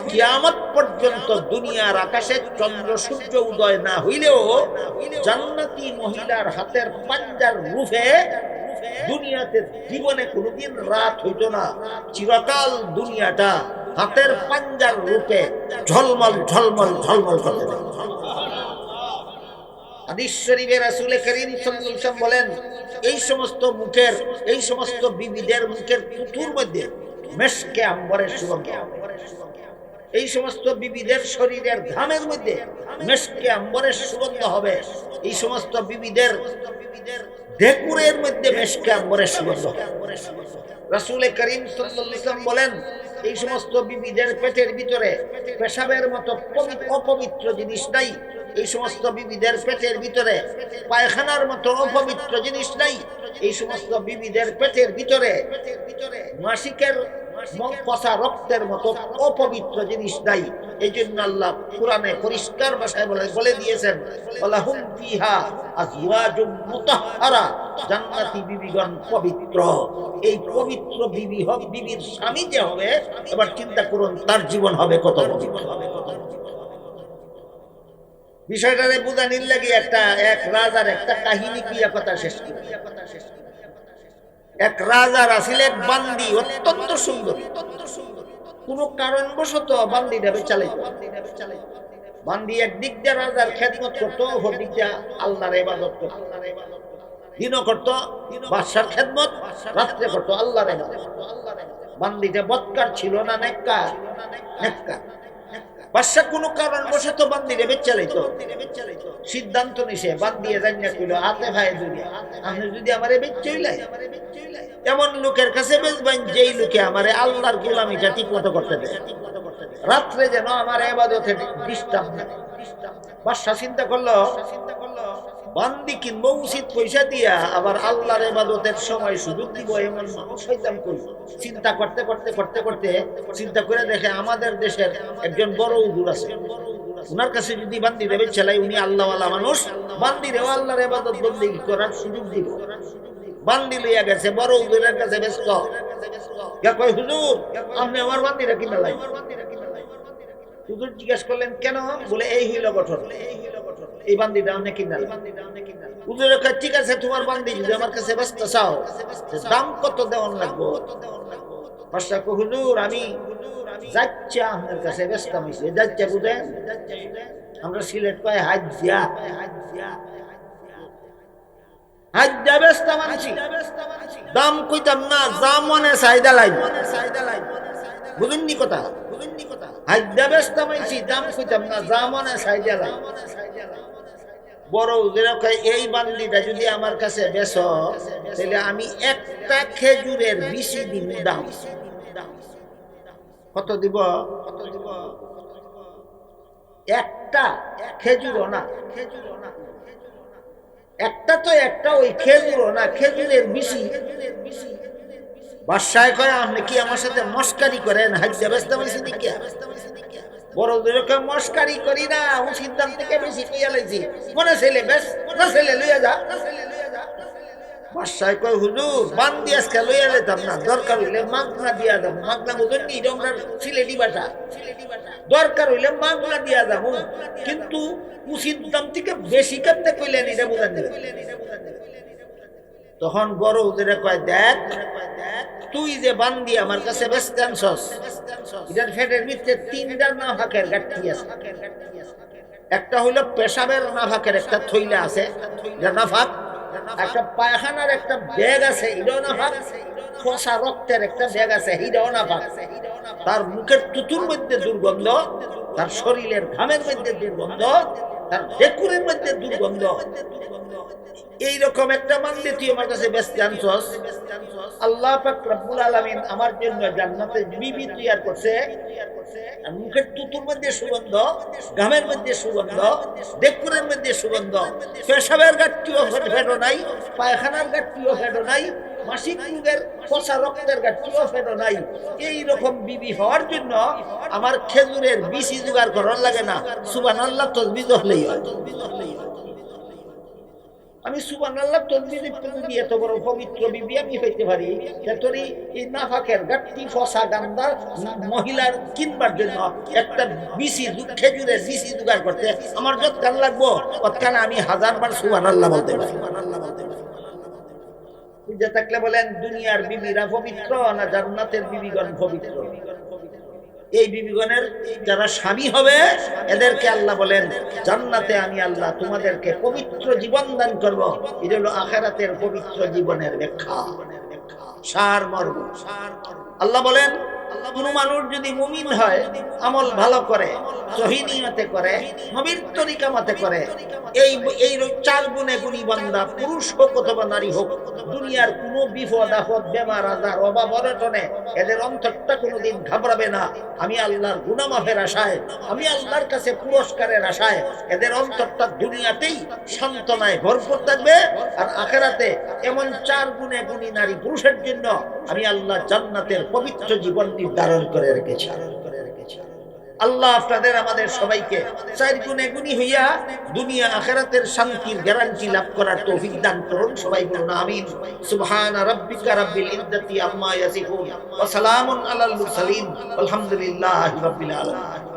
কিয়ামত পর্যন্ত দুনিয়ার আকাশে চন্দ্র সূর্য উদয় না হইলেও জান্নাতি মহিলার হাতের পাঞ্জার রূপে দুনিয়াতে জীবনে কোনোদিন রাত হইতো না, চিরকাল দুনিয়াটা হাতের পাঞ্জার রূপে ঝলমল ঝলমল ঝলমল করতে থাকে। হাদিস শরীফে রাসূল করিম সাল্লাল্লাহু আলাইহি ওয়াসাল্লাম বলেন এই সমস্ত মুখের, এই সমস্ত বিবিদের মুখের পুতুর মধ্যে মেশকে আম্বরের সুগন্ধ, এই সমস্ত বিবিদের শরীরের ঘামের মধ্যে মেশকে আম্বরের সুগন্ধ হবে, এই সমস্ত বিবিদের ডেকুরের মধ্যে মেশকে আম্বরের সুগন্ধ। রাসূল করিম সাল্লাল্লাহু আলাইহি ওয়াসাল্লাম বলেন এই সমস্ত বিবিদের পেটের ভিতরে পেশাবের মতো অপবিত্র জিনিস নাই, এই সমস্ত বিবিদের পেটের ভিতরে পায়খানার মতো অপবিত্র জিনিস নাই, এই সমস্ত বিবিদের পেটের ভিতরে মাসিকের পচা রক্তের মতো অপবিত্র জিনিস নাই। এই জন্য আল্লাহ কোরআনে পরিষ্কার ভাষায় বলে দিয়েছেন ওয়ালাহুম ফিহা আজওয়াজুম মুতাহহারা, জান্নাতি বিবিগণ পবিত্র। এই পবিত্র বিবির স্বামী যে হবে, এবার চিন্তা করুন তার জীবন হবে কত পবিত্র। বিষয়টারে বুঝানির লাগি এক রাজার একটা কাহিনী ক্রিয়া কথা শেষ করি। এক রাজার আছিল এক বান্দি, অত্যন্ত সুন্দর, কোন কারণবশত বান্দি দেবে চালাইত। বান্দি একদিক দিয়ে রাজার খেদমত করতো, অপর দিক দিয়ে আল্লাহর ইবাদত করতো। দিনও করতো বাদশার খেদমত, রাত্রে করতো আল্লাহর ইবাদত। বান্দিটা বদকার ছিল না নেককার? নেককার। বাদশা কোন কারণবশত বান্দিরে বেচালাইতো, সিদ্ধান্ত নিছে বান্দিয়ে জানিয়া কইল হাতে ভাই দুনিয়া, আপনি যদি আমারে বেচাইলাই এমন লোকের কাছে বেচবেন যেই লোকে আমারে আল্লাহর গোলামিটা ঠিক মতো করতে দেয়, রাত্রে যেন আমার ইবাদতে ডিস্টার্ব না। বাদশা চিন্তা করলো বান্দি কিনবো উচিত পয়সা দিয়া, আবার আল্লাহর ইবাদতের সময় সুযোগ দিব, এমন মানুষ হইতাম কই। চিন্তা করতে করতে করতে করতে চিন্তা করে দেখে আমাদের দেশের একজন বড় হুজুর আছে, উনার কাছে যদি বান্দি দেবে ছেলাই, উনি আল্লাহওয়ালা মানুষ, বান্দিরেও আল্লাহর ইবাদত বন্দেগী করার সুযোগ দিব। বান্দি লইয়া গেছে বড় হুজুরের কাছে ব্যস্ত, কই হুজুর আপনি আমার বান্দিরা কিনা লাই। হুজুর জিজ্ঞেস করলেন কেন? বলে এই হইল গঠন, এই বান্দিটা আপনি কিনা। হুজুরের কাছে ঠিক আছে তোমার বান্দি যদি আমার কাছে ব্যস্ত চাও, দাম কত দেওয়ান লাগবো? বাদশা কই হুজুর আমি যাচ্ছি আপনার কাছে ব্যস্ত হইছে। যাচ্ছে বুঝেন, আমরা সিলেট কয় হাজ্জা, হাজ্জা ব্যস্ত মানছি, দাম কইতাম না, যা মনে চাহিদা লাগবে। বুঝুননি কথা? হাজ্জা ব্যস্ত মানছি, দাম কইতাম না, যা মনে চাহিদা লাগবে। বড় হুজুরা কয় এই বান্দিটা যদি আমার কাছে বেচো তাহলে আমি একটা খেজুরের বেশি দিব দাম। কত দিব? একটা খেজুরও না, একটা তো একটা, ওই খেজুরও না, খেজুরের বেশি। বাদশাহ কয় আপনি কি আমার সাথে মস্কারি করেন? হাজ্জা ব্যস্ত হয়েছি দিকে বড় মস্কারি করি না, উচিত দাম থেকে বেশি পেয়ে লাইছি, মনে ছেলে বেশ না ছেলে লইয়া যা। বাদশাহ কয় হুজুর বান্দি আজকে লইয়া যেতাম না, দরকার হইলে মাগনা দিয়া যাবো। মাগনা বুঝেননি? আমরা সিলেটি ভাষা, দরকার হইলে মাগনা দিয়া যাবো, কিন্তু উচিত দাম থেকে বেশি কাটতে কইলেন এটা বোঝান দিবে। তখন বড় হুজুরে কয় দেখ তুই যে বান্দি আমার কাছে ব্যস্ত আনছস, এটার ফেটের ভিতরে তিনটা নাফাকের গাঠি আছে। একটা হইল পেশাবের নাফাকের একটা থইলা আছে, এটা নাফাক। একটা পায়খানার একটা ব্যাগ আছে, এটাও নাফাক। খোসা রক্তের একটা ব্যাগ আছে, এটাও নাফাক। তার মুখের তুতুর মধ্যে দুর্গন্ধ, তার শরীরের ঘামের মধ্যে দুর্গন্ধ, তার ডেকুরের মধ্যে দুর্গন্ধ। এইরকম একটা মানলে তুই আমার কাছে ব্যস্ত আনছস। আল্লাহ পাক রব্বুল আলামিন আমার জন্য জান্নাতে বিবি তৈয়ার করছে। মুখের তুতুর মধ্যে সুগন্ধ, গামের মধ্যে সুগন্ধ, ডেকুরের মধ্যে সুগন্ধ, পেশাবের গাঠটিও ফেটো নাই, পায়খানার গাঠটিও ফেটো নাই, মাসিক রোগের পচা রক্তের গাঠটিও ফেটো নাই। এইরকম বিবি হওয়ার জন্য আমার খেজুরের বিচি জোগাড় করার লাগে না, সুবহানাল্লাহ তাসবিহ হলেই হয়। আমি সুবহানাল্লাহ তাসবিহ যদি এত বড় পবিত্র বিবি আমি হইতে পারি, তোরই এই নাফাকের গাট্টি ফসা গান্দার মহিলার কিনবার জন্য একটা বিচি খেজুরের বিচি জোগাড় করতে আমার যত কান লাগবো তৎকাল আমি 1000 বার সুবহানাল্লাহ বলতে পারি। বুঝে থাকলে বলেন দুনিয়ার বিবিরা পবিত্র না জান্নাতের বিবিগণ পবিত্র? এই বিবিগণের যারা স্বামী হবে এদেরকে আল্লাহ বলেন জান্নাতে আমি আল্লাহ তোমাদেরকে পবিত্র জীবন দান করব। এটা হলো আখিরাতের পবিত্র জীবনের ব্যাখ্যা, সারমর্ম। আল্লাহ বলেন কোন মানুষ যদি মুমিন হয়, আমল ভালো করে, সহি নিয়তে করে, নবীর তরিকা মতে করে, এই 4 গুণে গুণী বান্দা পুরুষ হোক অথবা নারী হোক, দুনিয়ার কোনো বিপদ আপদ বেমার আজার অভাব অনটনে এদের অন্তরটা কোনোদিন ঘাবড়াবে না। আমি আল্লাহর গুনাহ মাফের আশায়, আমি আল্লাহর কাছে পুরস্কারের আশায় এদের অন্তরটা দুনিয়াতেই সান্ত্বনায় ভরপুর থাকবে। আর আখিরাতে এমন 4 গুণে গুণী নারী পুরুষের জন্য আমি আল্লাহ জান্নাতের পবিত্র জীবন নির্ধারণ করে রেখেছি। আল্লাহ আপনাদের আমাদের সবাইকে 4 গুণে গুণী হইয়া দুনিয়া আখিরাতের শান্তির গ্যারান্টি লাভ করার তৌফিক দান করুন। সবাই বলুন আমিন। সুবহান রাব্বিকা রাব্বিল ইজ্জাতি আম্মা ইয়াসিফুন ওয়া সালামুন আলাল মুরসালিন আলহামদুলিল্লাহি রাব্বিল আলামিন।